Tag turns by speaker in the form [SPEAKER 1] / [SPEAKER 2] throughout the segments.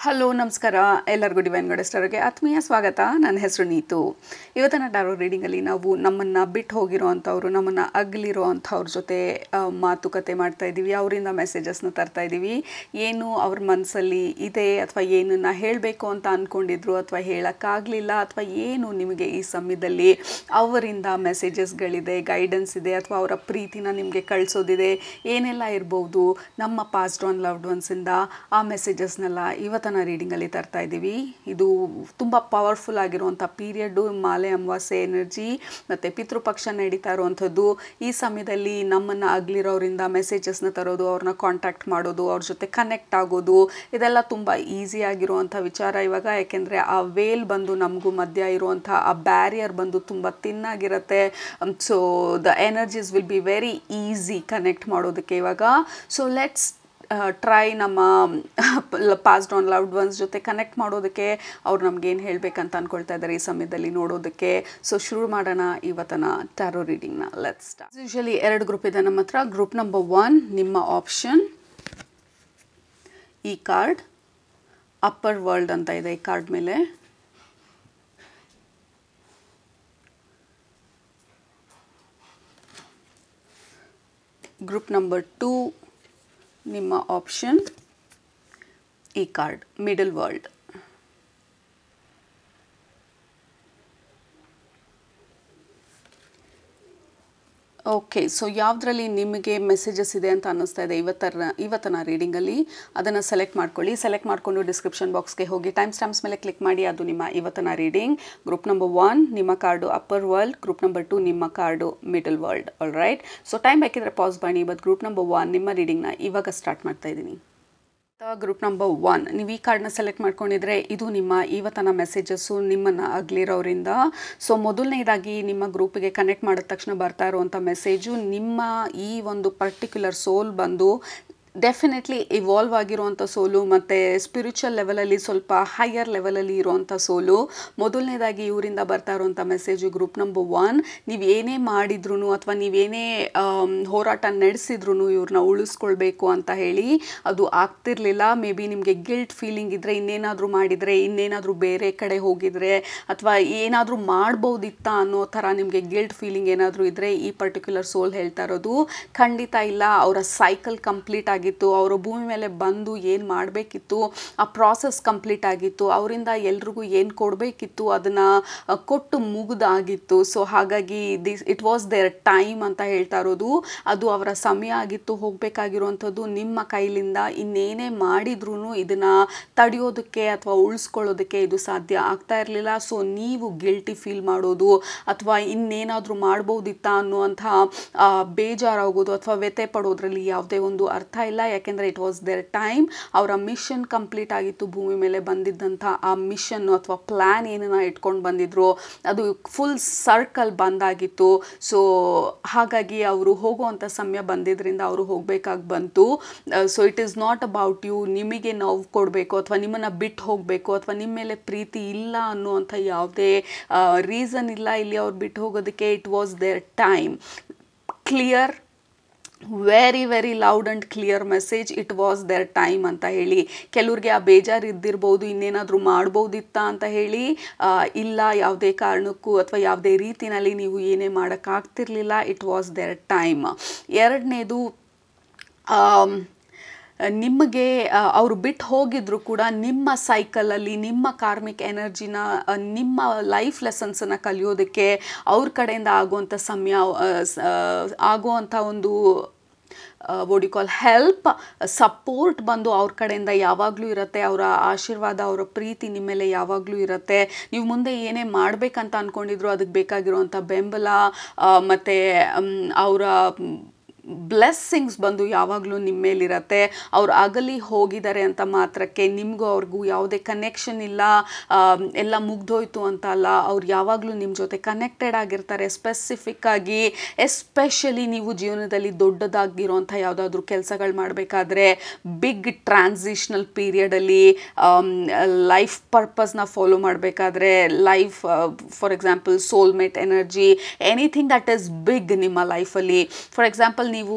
[SPEAKER 1] Hello ನಮಸ್ಕಾರ ಎಲ್ಲರಿಗೂ divine goddess ಟಾರೋಗೆ ಆತ್ಮೀಯ ಸ್ವಾಗತ. ನನ್ನ ಹೆಸರು ನೀತು. ಇವತ್ತಿನ ಟಾರೋ ರೀಡಿಂಗಲ್ಲಿ ನಾವು ನಮ್ಮನ್ನು ಬಿಟ್ಟು ಹೋಗಿರೋ ಅಂಥವ್ರು, ನಮ್ಮನ್ನು ಅಗಲಿರೋ ಅಂಥವ್ರ ಜೊತೆ ಮಾತುಕತೆ ಮಾಡ್ತಾ ಇದ್ದೀವಿ. ಅವರಿಂದ ಮೆಸೇಜಸ್ನ ತರ್ತಾ ಇದ್ದೀವಿ. ಏನು ಅವ್ರ ಮನಸ್ಸಲ್ಲಿ ಇದೆ ಅಥವಾ ಏನನ್ನು ಹೇಳಬೇಕು ಅಂತ ಅಂದ್ಕೊಂಡಿದ್ರು ಅಥವಾ ಹೇಳೋಕ್ಕಾಗಲಿಲ್ಲ ಅಥವಾ ಏನು ನಿಮಗೆ ಈ ಸಮಯದಲ್ಲಿ ಅವರಿಂದ ಮೆಸೇಜಸ್ಗಳಿದೆ, ಗೈಡೆನ್ಸ್ ಇದೆ ಅಥವಾ ಅವರ ಪ್ರೀತಿನ ನಿಮಗೆ ಕಳಿಸೋದಿದೆ, ಏನೆಲ್ಲ ಇರ್ಬೋದು. ನಮ್ಮ ಪಾಸ್ಟ್ ಆನ್ ಲವ್ಡ್ ಒನ್ಸಿಂದ ಆ ಮೆಸೇಜಸ್ನೆಲ್ಲ ಇವತ್ತಿನ ರೀಡಿಂಗಲ್ಲಿ ತರ್ತಾ ಇದ್ದೀವಿ. ಇದು ತುಂಬ ಪವರ್ಫುಲ್ ಆಗಿರುವಂಥ ಪೀರಿಯಡ್ಡು, ಮಾಲೆ ಅಮಾವಾಸ್ಯೆ ಎನರ್ಜಿ ಮತ್ತು ಪಿತೃಪಕ್ಷ ನಡೀತಾ ಇರುವಂಥದ್ದು. ಈ ಸಮಯದಲ್ಲಿ ನಮ್ಮನ್ನು ಅಗಲಿರೋರಿಂದ ಮೆಸೇಜಸ್ನ ತರೋದು, ಅವ್ರನ್ನ ಕಾಂಟ್ಯಾಕ್ಟ್ ಮಾಡೋದು, ಅವ್ರ ಜೊತೆ ಕನೆಕ್ಟ್ ಆಗೋದು, ಇದೆಲ್ಲ ತುಂಬ ಈಸಿ ಆಗಿರುವಂಥ ವಿಚಾರ ಇವಾಗ. ಯಾಕೆಂದರೆ ಆ ವೇಲ್ ಬಂದು ನಮಗೂ ಮಧ್ಯ ಇರುವಂಥ ಆ ಬ್ಯಾರಿಯರ್ ಬಂದು ತುಂಬ ತಿನ್ನಾಗಿರುತ್ತೆ. So the energies will be very easy connect ಮಾಡೋದಕ್ಕೆ ಇವಾಗ. ಸೊ ಲೆಟ್ಸ್ ಟ್ರೈ ನಮ್ಮ ಪಾಸ್ಟ್ ಆನ್ ಲವ್ಡ್ ಒನ್ಸ್ ಜೊತೆ ಕನೆಕ್ಟ್ ಮಾಡೋದಕ್ಕೆ, ಅವ್ರು ನಮಗೇನು ಹೇಳಬೇಕಂತ ಅಂದ್ಕೊಳ್ತಾ ಇದ್ದಾರೆ ಈ ಸಮಯದಲ್ಲಿ ನೋಡೋದಕ್ಕೆ. ಸೊ ಶುರು ಮಾಡೋಣ ಇವತ್ತಿನ ಟ್ಯಾರೋ ರೀಡಿಂಗ್ನ. Let's start. ಯೂಶಲಿ 2 ಗ್ರೂಪ್ ಇದೆ ನಮ್ಮ ಹತ್ರ. ಗ್ರೂಪ್ ನಂಬರ್ 1 ನಿಮ್ಮ ಆಪ್ಷನ್. ಈ ಕಾರ್ಡ್ ಅಪ್ಪರ್ ವರ್ಲ್ಡ್ ಅಂತ ಇದೆ ಈ ಕಾರ್ಡ್ ಮೇಲೆ. ಗ್ರೂಪ್ ನಂಬರ್ 2 ನಿಮ್ಮ ಆಪ್ಷನ್. ಈ card middle world. Okay, so ಯಾವುದರಲ್ಲಿ ನಿಮಗೆ ಮೆಸೇಜಸ್ ಇದೆ ಅಂತ ಅನ್ನಿಸ್ತಾ ಇದೆ ಇವತ್ತಿನ ರೀಡಿಂಗಲ್ಲಿ, ಅದನ್ನು ಸೆಲೆಕ್ಟ್ ಮಾಡ್ಕೊಳ್ಳಿ. ಸೆಲೆಕ್ಟ್ ಮಾಡಿಕೊಂಡು ಡಿಸ್ಕ್ರಿಪ್ಷನ್ ಬಾಕ್ಸ್ಗೆ ಹೋಗಿ ಟೈಮ್ ಸ್ಟಾಂಪ್ಸ್ ಮೇಲೆ ಕ್ಲಿಕ್ ಮಾಡಿ. ಅದು ನಿಮ್ಮ ಇವತ್ತಿನ ರೀಡಿಂಗ್. ಗ್ರೂಪ್ ನಂಬರ್ 1 ನಿಮ್ಮ card upper world, group number 2 ನಿಮ್ಮ card middle world. All right. So time ಬೇಕಿದ್ರೆ ಪಾಸ್ ಮಾಡಿ. ಬಟ್ ಗ್ರೂಪ್ ನಂಬರ್ 1 ನಿಮ್ಮ ರೀಡಿಂಗ್ನ ಇವಾಗ ಸ್ಟಾರ್ಟ್ ಮಾಡ್ತಾ ಇದ್ದೀನಿ. ಗ್ರೂಪ್ ನಂಬರ್ 1 ನೀವು ಈ ಕಾರ್ಡ್ನ ಸೆಲೆಕ್ಟ್ ಮಾಡ್ಕೊಂಡಿದ್ರೆ ಇದು ನಿಮ್ಮ ಇವತ್ತಿನ ಮೆಸೇಜಸ್ಸು ನಿಮ್ಮನ್ನು ಅಗಲಿರೋರಿಂದ. ಸೊ ಮೊದಲನೇದಾಗಿ ನಿಮ್ಮ ಗ್ರೂಪಿಗೆ ಕನೆಕ್ಟ್ ಮಾಡಿದ ತಕ್ಷಣ ಬರ್ತಾ ಇರುವಂಥ ಮೆಸೇಜು, ನಿಮ್ಮ ಈ ಒಂದು ಪರ್ಟಿಕ್ಯುಲರ್ ಸೋಲ್ ಬಂದು ಡೆಫಿನೆಟ್ಲಿ ಇವಾಲ್ವ್ ಆಗಿರುವಂಥ ಸೋಲು ಮತ್ತು ಸ್ಪಿರಿಚುವಲ್ ಲೆವೆಲಲ್ಲಿ ಸ್ವಲ್ಪ ಹೈಯರ್ ಲೆವೆಲಲ್ಲಿ ಇರುವಂಥ ಸೋಲು. ಮೊದಲನೇದಾಗಿ ಇವರಿಂದ ಬರ್ತಾ ಇರುವಂಥ ಮೆಸೇಜು ಗ್ರೂಪ್ ನಂಬರ್ 1, ನೀವು ಏನೇ ಮಾಡಿದ್ರೂ ಅಥವಾ ನೀವೇನೇ ಹೋರಾಟ ನಡೆಸಿದ್ರೂ ಇವ್ರನ್ನ ಉಳಿಸ್ಕೊಳ್ಬೇಕು ಅಂತ ಹೇಳಿ ಅದು ಆಗ್ತಿರ್ಲಿಲ್ಲ. ಮೇ ಬಿ ನಿಮಗೆ ಗಿಲ್ಟ್ ಫೀಲಿಂಗ್ ಇದ್ದರೆ, ಇನ್ನೇನಾದರೂ ಮಾಡಿದರೆ, ಇನ್ನೇನಾದರೂ ಬೇರೆ ಕಡೆ ಹೋಗಿದರೆ ಅಥವಾ ಏನಾದರೂ ಮಾಡ್ಬೋದಿತ್ತ ಅನ್ನೋ ಥರ ನಿಮಗೆ ಗಿಲ್ಟ್ ಫೀಲಿಂಗ್ ಏನಾದರೂ ಇದ್ದರೆ ಈ ಪರ್ಟಿಕ್ಯುಲರ್ ಸೋಲ್ ಹೇಳ್ತಾ ಇರೋದು ಖಂಡಿತ ಇಲ್ಲ. ಅವರ ಸೈಕಲ್ ಕಂಪ್ಲೀಟ್ ಆಗಿತ್ತು. ಅವರು ಭೂಮಿ ಮೇಲೆ ಬಂದು ಏನು ಮಾಡಬೇಕಿತ್ತು ಆ ಪ್ರಾಸೆಸ್ ಕಂಪ್ಲೀಟ್ ಆಗಿತ್ತು. ಅವರಿಂದ ಎಲ್ರಿಗೂ ಏನು ಕೊಡಬೇಕಿತ್ತು ಅದನ್ನು ಕೊಟ್ಟು ಮುಗಿದಾಗಿತ್ತು. ಸೊ ಹಾಗಾಗಿ ಇಟ್ ವಾಸ್ ದೇರ್ ಟೈಮ್ ಅಂತ ಹೇಳ್ತಾ ಇರೋದು. ಅದು ಅವರ ಸಮಯ ಆಗಿತ್ತು, ಹೋಗಬೇಕಾಗಿರುವಂಥದ್ದು. ನಿಮ್ಮ ಕೈಲಿಂದ ಇನ್ನೇನೇ ಮಾಡಿದ್ರೂ ಇದನ್ನು ತಡೆಯೋದಕ್ಕೆ ಅಥವಾ ಉಳಿಸ್ಕೊಳ್ಳೋದಕ್ಕೆ ಇದು ಸಾಧ್ಯ ಆಗ್ತಾ ಇರಲಿಲ್ಲ. ಸೊ ನೀವು ಗಿಲ್ಟಿ ಫೀಲ್ ಮಾಡೋದು ಅಥವಾ ಇನ್ನೇನಾದರೂ ಮಾಡ್ಬೋದಿತ್ತ ಅನ್ನುವಂಥ ಬೇಜಾರಾಗೋದು ಅಥವಾ ವ್ಯಥೆ ಪಡೋದ್ರಲ್ಲಿ ಯಾವುದೇ ಒಂದು ಅರ್ಥ ಇಲ್ಲ. ಯಾಕೆಂದರೆ ಇಟ್ ವಾಸ್ ದೇರ್ ಟೈಮ್. ಅವರ ಮಿಷನ್ ಕಂಪ್ಲೀಟ್ ಆಗಿತ್ತು. ಭೂಮಿ ಮೇಲೆ ಬಂದಿದ್ದಂಥ ಆ ಮಿಷನ್ನು ಅಥವಾ ಪ್ಲ್ಯಾನ್ ಏನನ್ನ ಇಟ್ಕೊಂಡು ಬಂದಿದ್ರು ಅದು ಫುಲ್ ಸರ್ಕಲ್ ಬಂದಾಗಿತ್ತು. ಸೊ ಹಾಗಾಗಿ ಅವರು ಹೋಗುವಂಥ ಸಮಯ ಬಂದಿದ್ದರಿಂದ ಅವರು ಹೋಗಬೇಕಾಗಿ ಬಂತು. So it is not about you. ನಿಮಗೆ ನೋವು ಕೊಡಬೇಕು ಅಥವಾ ನಿಮ್ಮನ್ನು ಬಿಟ್ಟು ಹೋಗಬೇಕು ಅಥವಾ ನಿಮ್ಮ ಮೇಲೆ ಪ್ರೀತಿ ಇಲ್ಲ ಅನ್ನುವಂಥ ಯಾವುದೇ ರೀಸನ್ ಇಲ್ಲ ಇಲ್ಲಿ ಅವ್ರು ಬಿಟ್ಟು ಹೋಗೋದಕ್ಕೆ. It was their time. Clear, very very loud and clear message. It was their time ಅಂತ ಹೇಳಿ. ಕೆಲವ್ರಿಗೆ ಆ ಬೇಜಾರು ಇದ್ದಿರ್ಬೋದು, ಇನ್ನೇನಾದರೂ ಮಾಡ್ಬೋದಿತ್ತ ಅಂತ ಹೇಳಿ. ಇಲ್ಲ, ಯಾವುದೇ ಕಾರಣಕ್ಕೂ ಅಥವಾ ಯಾವುದೇ ರೀತಿಯಲ್ಲಿ ನೀವು ಏನೇ ಮಾಡೋಕ್ಕಾಗ್ತಿರ್ಲಿಲ್ಲ. It was their time. ಎರಡನೇದು, ನಿಮಗೆ ಅವರು ಬಿಟ್ಟು ಹೋಗಿದ್ರು ಕೂಡ ನಿಮ್ಮ ಸೈಕಲಲ್ಲಿ ನಿಮ್ಮ ಕಾರ್ಮಿಕ್ ಎನರ್ಜಿನ, ನಿಮ್ಮ ಲೈಫ್ ಲೆಸನ್ಸನ್ನು ಕಲಿಯೋದಕ್ಕೆ ಅವ್ರ ಕಡೆಯಿಂದ ಆಗುವಂಥ ಸಮಯ, ಆಗುವಂಥ ಒಂದು what you call help, support ಬಂದು ಅವ್ರ ಕಡೆಯಿಂದ ಯಾವಾಗಲೂ ಇರುತ್ತೆ. ಅವರ ಆಶೀರ್ವಾದ, ಅವರ ಪ್ರೀತಿ ನಿಮ್ಮ ಮೇಲೆ ಯಾವಾಗಲೂ ಇರುತ್ತೆ. ನೀವು ಮುಂದೆ ಏನೇ ಮಾಡಬೇಕಂತ ಅಂದ್ಕೊಂಡಿದ್ರು ಅದಕ್ಕೆ ಬೇಕಾಗಿರುವಂಥ ಬೆಂಬಲ ಮತ್ತು ಅವರ ಬ್ಲೆಸ್ಸಿಂಗ್ಸ್ ಬಂದು ಯಾವಾಗಲೂ ನಿಮ್ಮ ಮೇಲಿರುತ್ತೆ. ಅವ್ರು ಅಗಲಿ ಹೋಗಿದ್ದಾರೆ ಅಂತ ಮಾತ್ರಕ್ಕೆ ನಿಮಗೂ ಅವ್ರಿಗೂ ಯಾವುದೇ ಕನೆಕ್ಷನ್ ಇಲ್ಲ, ಎಲ್ಲ ಮುಗ್ದೋಯ್ತು ಅಂತ ಅಲ್ಲ. ಅವ್ರು ಯಾವಾಗಲೂ ನಿಮ್ಮ ಜೊತೆ ಕನೆಕ್ಟೆಡ್ ಆಗಿರ್ತಾರೆ. ಸ್ಪೆಸಿಫಿಕ್ಕಾಗಿ ಎಸ್ಪೆಷಲಿ ನೀವು ಜೀವನದಲ್ಲಿ ದೊಡ್ಡದಾಗಿರೋಂಥ ಯಾವುದಾದ್ರೂ ಕೆಲಸಗಳು ಮಾಡಬೇಕಾದ್ರೆ, ಬಿಗ್ ಟ್ರಾನ್ಸಿಷನಲ್ ಪೀರಿಯಡಲ್ಲಿ ಲೈಫ್ ಪರ್ಪಸ್ನ ಫಾಲೋ ಮಾಡಬೇಕಾದ್ರೆ, life for example soulmate energy, anything that is big ನಿಮ್ಮ ಲೈಫಲ್ಲಿ. ಫಾರ್ ಎಕ್ಸಾಂಪಲ್ ನೀವು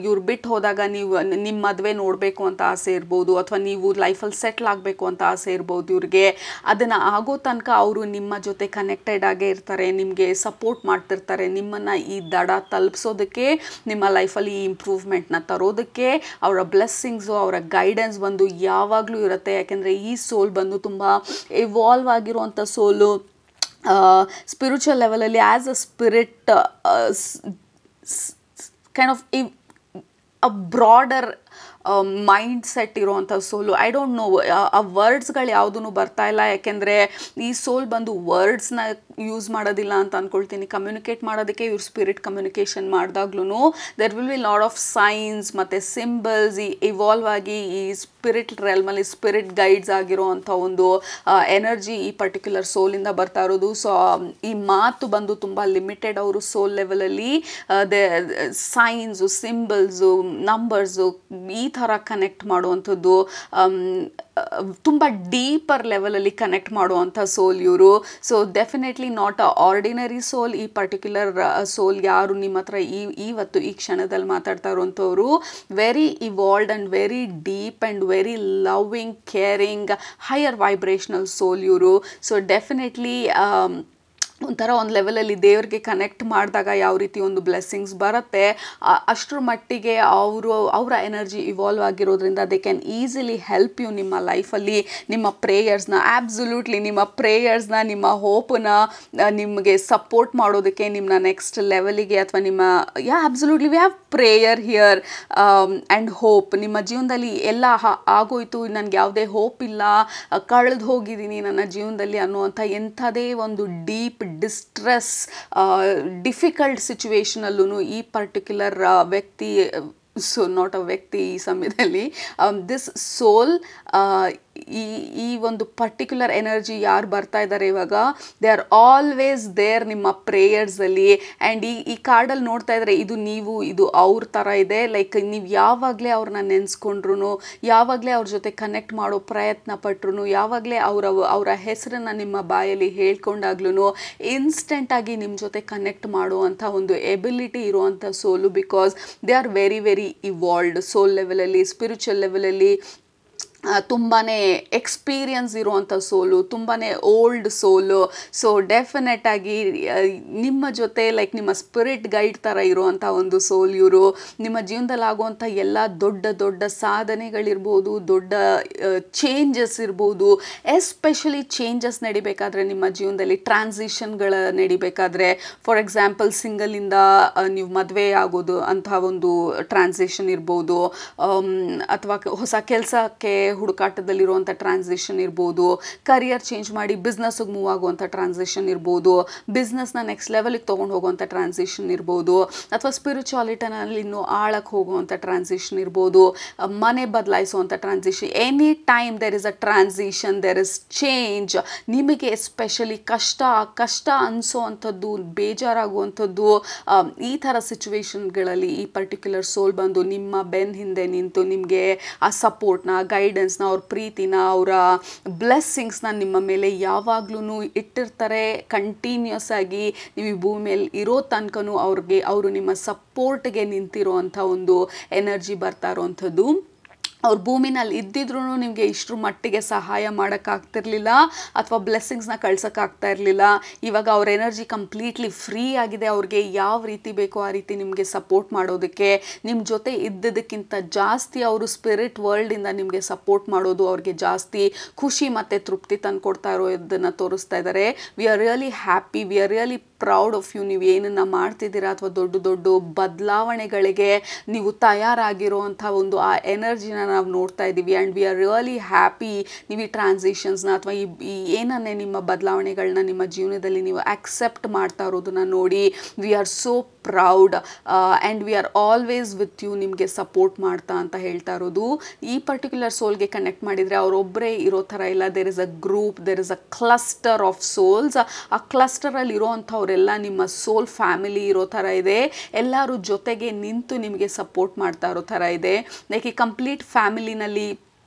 [SPEAKER 1] ಇವ್ರು ಬಿಟ್ಟು ಹೋದಾಗ ನೀವು ನಿಮ್ಮ ಮದುವೆ ನೋಡಬೇಕು ಅಂತ ಆಸೆ ಇರ್ಬೋದು, ಅಥವಾ ನೀವು ಲೈಫಲ್ಲಿ ಸೆಟ್ಲ್ ಆಗಬೇಕು ಅಂತ ಆಸೆ ಇರ್ಬೋದು ಇವ್ರಿಗೆ. ಅದನ್ನು ಆಗೋ ತನಕ ಅವರು ನಿಮ್ಮ ಜೊತೆ ಕನೆಕ್ಟೆಡ್ ಆಗೇ ಇರ್ತಾರೆ, ನಿಮಗೆ ಸಪೋರ್ಟ್ ಮಾಡ್ತಿರ್ತಾರೆ, ನಿಮ್ಮನ್ನು ಈ ದಡ ತಲುಪಿಸೋದಕ್ಕೆ, ನಿಮ್ಮ ಲೈಫಲ್ಲಿ ಈ ಇಂಪ್ರೂವ್ಮೆಂಟ್ನ ತರೋದಕ್ಕೆ ಅವರ ಬ್ಲೆಸ್ಸಿಂಗ್ಸು, ಅವರ ಗೈಡೆನ್ಸ್ ಬಂದು ಯಾವಾಗಲೂ ಇರುತ್ತೆ. ಯಾಕೆಂದರೆ ಈ ಸೋಲ್ ಬಂದು ತುಂಬ ಎವಾಲ್ವ್ ಆಗಿರುವಂಥ ಸೋಲು. ಸ್ಪಿರಿಚುವಲ್ ಲೆವೆಲಲ್ಲಿ as a spirit kind of a broader mind set ಇರೋವಂಥ ಸೋಲು. ಐ ಡೋಂಟ್ ನೋ ಆ ವರ್ಡ್ಸ್ಗಳು ಯಾವುದೂ ಬರ್ತಾ ಇಲ್ಲ, ಯಾಕೆಂದರೆ ಈ ಸೋಲ್ ಬಂದು ವರ್ಡ್ಸ್ನ ಯೂಸ್ ಮಾಡೋದಿಲ್ಲ ಅಂತ ಅಂದ್ಕೊಳ್ತೀನಿ. ಕಮ್ಯುನಿಕೇಟ್ ಮಾಡೋದಕ್ಕೆ ಇವ್ರು ಸ್ಪಿರಿಟ್ ಕಮ್ಯುನಿಕೇಷನ್ ಮಾಡಿದಾಗ್ಲೂ there will be lot of signs ಮತ್ತು ಸಿಂಬಲ್ಸ್ ಇವಾಲ್ವ್ ಆಗಿ ಈ ಸ್ಪಿರಿಟ್ ರೆಲ್ಮಲ್ಲಿ ಸ್ಪಿರಿಟ್ ಗೈಡ್ಸ್ ಆಗಿರೋ ಅಂಥ ಒಂದು ಎನರ್ಜಿ ಈ ಪರ್ಟಿಕ್ಯುಲರ್ ಸೋಲಿಂದ ಬರ್ತಾ ಇರೋದು. ಸೊ ಈ ಮಾತು ಬಂದು ತುಂಬ ಲಿಮಿಟೆಡ್. ಅವರು ಸೋಲ್ ಲೆವೆಲಲ್ಲಿ ಸೈನ್ಸು, ಸಿಂಬಲ್ಸು, ನಂಬರ್ಸು ಈ ಥರ ಕನೆಕ್ಟ್ ಮಾಡುವಂಥದ್ದು, ತುಂಬ ಡೀಪರ್ ಲೆವೆಲಲ್ಲಿ ಕನೆಕ್ಟ್ ಮಾಡುವಂಥ ಸೋಲ್ ಇವರು. So definitely not a ordinary soul. ಈ ಪರ್ಟಿಕ್ಯುಲರ್ ಸೋಲ್ ಯಾರು ನಿಮ್ಮ ಹತ್ರ ಇವತ್ತು ಈ ಕ್ಷಣದಲ್ಲಿ ಮಾತಾಡ್ತಾ ಇರುವಂಥವ್ರು very evolved and very deep and very loving, caring, higher vibrational soul ಇವರು. ಸೊ ಡೆಫಿನೆಟ್ಲಿ ಒಂಥರ ಒಂದು ಲೆವೆಲಲ್ಲಿ ದೇವ್ರಿಗೆ ಕನೆಕ್ಟ್ ಮಾಡಿದಾಗ ಯಾವ ರೀತಿ ಒಂದು ಬ್ಲೆಸ್ಸಿಂಗ್ಸ್ ಬರುತ್ತೆ, ಅಷ್ಟರ ಮಟ್ಟಿಗೆ ಅವರ ಎನರ್ಜಿ ಇವಾಲ್ವ್ ಆಗಿರೋದ್ರಿಂದ they can easily help you ನಿಮ್ಮ ಲೈಫಲ್ಲಿ. ನಿಮ್ಮ ಪ್ರೇಯರ್ಸ್ನ, ಆಬ್ಸಲ್ಯೂಟ್ಲಿ ನಿಮ್ಮ ಪ್ರೇಯರ್ಸ್ನ, ನಿಮ್ಮ ಹೋಪನ್ನ ನಿಮಗೆ ಸಪೋರ್ಟ್ ಮಾಡೋದಕ್ಕೆ, ನಿಮ್ಮನ್ನ ನೆಕ್ಸ್ಟ್ ಲೆವೆಲಿಗೆ ಅಥವಾ ನಿಮ್ಮ absolutely we have prayer here and hope. ನಿಮ್ಮ ಜೀವನದಲ್ಲಿ ಎಲ್ಲ ಆಗೋಯ್ತು, ನನಗೆ ಯಾವುದೇ ಹೋಪ್ ಇಲ್ಲ, ಕಳೆದು ಹೋಗಿದ್ದೀನಿ ನನ್ನ ಜೀವನದಲ್ಲಿ ಅನ್ನುವಂಥ ಎಂಥದೇ ಒಂದು ಡೀಪ್ ಡಿಸ್ಟ್ರೆಸ್, ಡಿಫಿಕಲ್ಟ್ ಸಿಚುವೇಶನಲ್ಲೂ ಈ ಪರ್ಟಿಕ್ಯುಲರ್ ವ್ಯಕ್ತಿ, ಸೊ ನಾಟ್ ಅ ವ್ಯಕ್ತಿ ಈ ಸಮಯದಲ್ಲಿ, ದಿಸ್ ಸೋಲ್, ಈ ಒಂದು ಪರ್ಟಿಕ್ಯುಲರ್ ಎನರ್ಜಿ ಯಾರು ಬರ್ತಾ ಇದ್ದಾರೆ ಇವಾಗ, ದೇ ಆರ್ ಆಲ್ವೇಸ್ ದೇರ್ ನಿಮ್ಮ ಪ್ರೇಯರ್ಸಲ್ಲಿ. ಆ್ಯಂಡ್ ಈ ಕಾರ್ಡಲ್ಲಿ ನೋಡ್ತಾ ಇದ್ದಾರೆ, ಇದು ಅವ್ರ ಥರ ಇದೆ. ಲೈಕ್ ನೀವು ಯಾವಾಗಲೇ ಅವ್ರನ್ನ ನೆನೆಸ್ಕೊಂಡ್ರು, ಯಾವಾಗಲೇ ಅವ್ರ ಜೊತೆ ಕನೆಕ್ಟ್ ಮಾಡೋ ಪ್ರಯತ್ನ ಪಟ್ರು, ಯಾವಾಗಲೇ ಅವರ ಹೆಸರನ್ನು ನಿಮ್ಮ ಬಾಯಲ್ಲಿ ಹೇಳ್ಕೊಂಡಾಗ್ಲೂ ಇನ್ಸ್ಟೆಂಟಾಗಿ ನಿಮ್ಮ ಜೊತೆ ಕನೆಕ್ಟ್ ಮಾಡುವಂಥ ಒಂದು ಎಬಿಲಿಟಿ ಇರುವಂಥ soul. Because they are very very evolved soul ಲೆವೆಲಲ್ಲಿ, ಸ್ಪಿರಿಚುವಲ್ ಲೆವೆಲಲ್ಲಿ ತುಂಬಾ ಎಕ್ಸ್ಪೀರಿಯನ್ಸ್ ಇರುವಂಥ ಸೋಲು, ತುಂಬಾ ಓಲ್ಡ್ ಸೋಲು. ಸೊ ಡೆಫಿನೆಟಾಗಿ ನಿಮ್ಮ ಜೊತೆ ಲೈಕ್ ನಿಮ್ಮ ಸ್ಪಿರಿಟ್ ಗೈಡ್ ಥರ ಇರುವಂಥ ಒಂದು ಸೋಲ್ ಇವರು. ನಿಮ್ಮ ಜೀವನದಲ್ಲಿ ಆಗುವಂಥ ಎಲ್ಲ ದೊಡ್ಡ ದೊಡ್ಡ ಸಾಧನೆಗಳಿರ್ಬೋದು, ದೊಡ್ಡ ಚೇಂಜಸ್ ಇರ್ಬೋದು, ಎಸ್ಪೆಷಲಿ ಚೇಂಜಸ್ ನಡಿಬೇಕಾದ್ರೆ, ನಿಮ್ಮ ಜೀವನದಲ್ಲಿ ಟ್ರಾನ್ಸಿಷನ್ಗಳ ನಡಿಬೇಕಾದ್ರೆ, ಫಾರ್ ಎಕ್ಸಾಂಪಲ್ ಸಿಂಗಲಿಂದ ನೀವು ಮದುವೆ ಆಗೋದು ಅಂಥ ಒಂದು ಟ್ರಾನ್ಸಿಷನ್ ಇರ್ಬೋದು, ಅಥವಾ ಹೊಸ ಕೆಲಸಕ್ಕೆ ಹುಡುಕಾಟದಲ್ಲಿರುವಂಥ ಟ್ರಾನ್ಸಿಷನ್ ಇರ್ಬೋದು, ಕರಿಯರ್ ಚೇಂಜ್ ಮಾಡಿ ಬಿಸ್ನೆಸ್ಗೆ ಮೂವ್ ಆಗುವಂಥ ಟ್ರಾನ್ಸಿಷನ್ ಇರ್ಬೋದು, ಬಿಸ್ನೆಸ್ನ ನೆಕ್ಸ್ಟ್ ಲೆವೆಲಿಗೆ ತೊಗೊಂಡು ಹೋಗುವಂಥ ಟ್ರಾನ್ಸಿಷನ್ ಇರ್ಬೋದು, ಅಥವಾ ಸ್ಪಿರಿಚುವಾಲಿಟಿನಲ್ಲಿ ಇನ್ನೂ ಆಳಕ್ಕೆ ಹೋಗುವಂಥ ಟ್ರಾನ್ಸಿಷನ್ ಇರ್ಬೋದು, ಮನೆ ಬದಲಾಯಿಸುವಂಥ transition. Any time there is a transition, there is change. ನಿಮಗೆ ಎಸ್ಪೆಷಲಿ ಕಷ್ಟ ಅನಿಸೋ ಅಂಥದ್ದು, ಬೇಜಾರಾಗುವಂಥದ್ದು, ಈ ಥರ ಸಿಚುವೇಶನ್ಗಳಲ್ಲಿ ಈ ಪರ್ಟಿಕ್ಯುಲರ್ ಸೋಲ್ ಬಂದು ನಿಮ್ಮ ಬೆನ್ನ ಹಿಂದೆ ನಿಂತು ನಿಮಗೆ ಆ ಸಪೋರ್ಟ್ನ, ಗೈಡೆನ್ಸ್ನ, ಅವ್ರ ಪ್ರೀತಿನ, ಅವರ ಬ್ಲೆಸ್ಸಿಂಗ್ಸ್ನ ನಿಮ್ಮ ಮೇಲೆ ಯಾವಾಗ್ಲೂ ಇಟ್ಟಿರ್ತಾರೆ. ಕಂಟಿನ್ಯೂಸ್ ಆಗಿ ನೀವು ಈ ಭೂಮಿಯಲ್ಲಿ ಇರೋ ತನಕನೂ ಅವರು ನಿಮ್ಮ ಸಪೋರ್ಟ್ಗೆ ನಿಂತಿರೋ ಅಂಥ ಒಂದು ಎನರ್ಜಿ ಬರ್ತಾ ಇರೋವಂಥದ್ದು. ಅವ್ರ ಭೂಮಿನಲ್ಲಿ ಇದ್ದಿದ್ರೂ ನಿಮಗೆ ಇಷ್ಟರ ಮಟ್ಟಿಗೆ ಸಹಾಯ ಮಾಡೋಕ್ಕಾಗ್ತಿರ್ಲಿಲ್ಲ, ಅಥವಾ ಬ್ಲೆಸ್ಸಿಂಗ್ಸ್ನ ಕಳ್ಸೋಕ್ಕಾಗ್ತಾ ಇರಲಿಲ್ಲ. ಇವಾಗ ಅವ್ರ ಎನರ್ಜಿ ಕಂಪ್ಲೀಟ್ಲಿ ಫ್ರೀ ಆಗಿದೆ. ಅವ್ರಿಗೆ ಯಾವ ರೀತಿ ಬೇಕೋ ಆ ರೀತಿ ನಿಮಗೆ ಸಪೋರ್ಟ್ ಮಾಡೋದಕ್ಕೆ, ನಿಮ್ಮ ಜೊತೆ ಇದ್ದದಕ್ಕಿಂತ ಜಾಸ್ತಿ ಅವರು ಸ್ಪಿರಿಟ್ ವರ್ಲ್ಡಿಂದ ನಿಮಗೆ ಸಪೋರ್ಟ್ ಮಾಡೋದು ಅವ್ರಿಗೆ ಜಾಸ್ತಿ ಖುಷಿ ಮತ್ತು ತೃಪ್ತಿ ತಂದು ಕೊಡ್ತಾ ಇರೋದನ್ನು ತೋರಿಸ್ತಾ ಇದ್ದಾರೆ. We are really happy, we are really proud of you. ನೀವು ಏನನ್ನು ಮಾಡ್ತಿದ್ದೀರಾ, ಅಥವಾ ದೊಡ್ಡ ದೊಡ್ಡ ಬದಲಾವಣೆಗಳಿಗೆ ನೀವು ತಯಾರಾಗಿರೋ ಅಂಥ ಒಂದು ಆ ಎನರ್ಜಿನ ನಾವು ನೋಡ್ತಾ ಇದ್ದೀವಿ. And we are really happy. ನೀವು ಈ ಟ್ರಾನ್ಸಿಷನ್ಸ್ನ ಅಥವಾ ಈ ಏನನ್ನೇ ನಿಮ್ಮ ಬದಲಾವಣೆಗಳನ್ನ ನಿಮ್ಮ ಜೀವನದಲ್ಲಿ ನೀವು ಆಕ್ಸೆಪ್ಟ್ ಮಾಡ್ತಾ ಇರೋದನ್ನ ನೋಡಿ we are so proud and we are always with you, ನಿಮಗೆ ಸಪೋರ್ಟ್ ಮಾಡ್ತಾ ಅಂತ ಹೇಳ್ತಾ ಇರೋದು. ಈ ಪರ್ಟಿಕ್ಯುಲರ್ ಸೋಲ್ಗೆ ಕನೆಕ್ಟ್ ಮಾಡಿದರೆ ಅವರೊಬ್ಬರೇ ಇರೋ ಥರ ಇಲ್ಲ. There is a group, there is a cluster of souls. ಆ ಕ್ಲಸ್ಟರಲ್ಲಿ ಇರೋ ಅಂಥವರೆಲ್ಲ ನಿಮ್ಮ ಸೋಲ್ ಫ್ಯಾಮಿಲಿ ಇರೋ ಥರ ಇದೆ. ಎಲ್ಲರೂ ಜೊತೆಗೆ ನಿಂತು ನಿಮಗೆ ಸಪೋರ್ಟ್ ಮಾಡ್ತಾ ಇರೋ ಥರ ಇದೆ. ಲೈಕ್ ಈ ಕಂಪ್ಲೀಟ್ ಫ್ಯಾಮಿಲಿನಲ್ಲಿ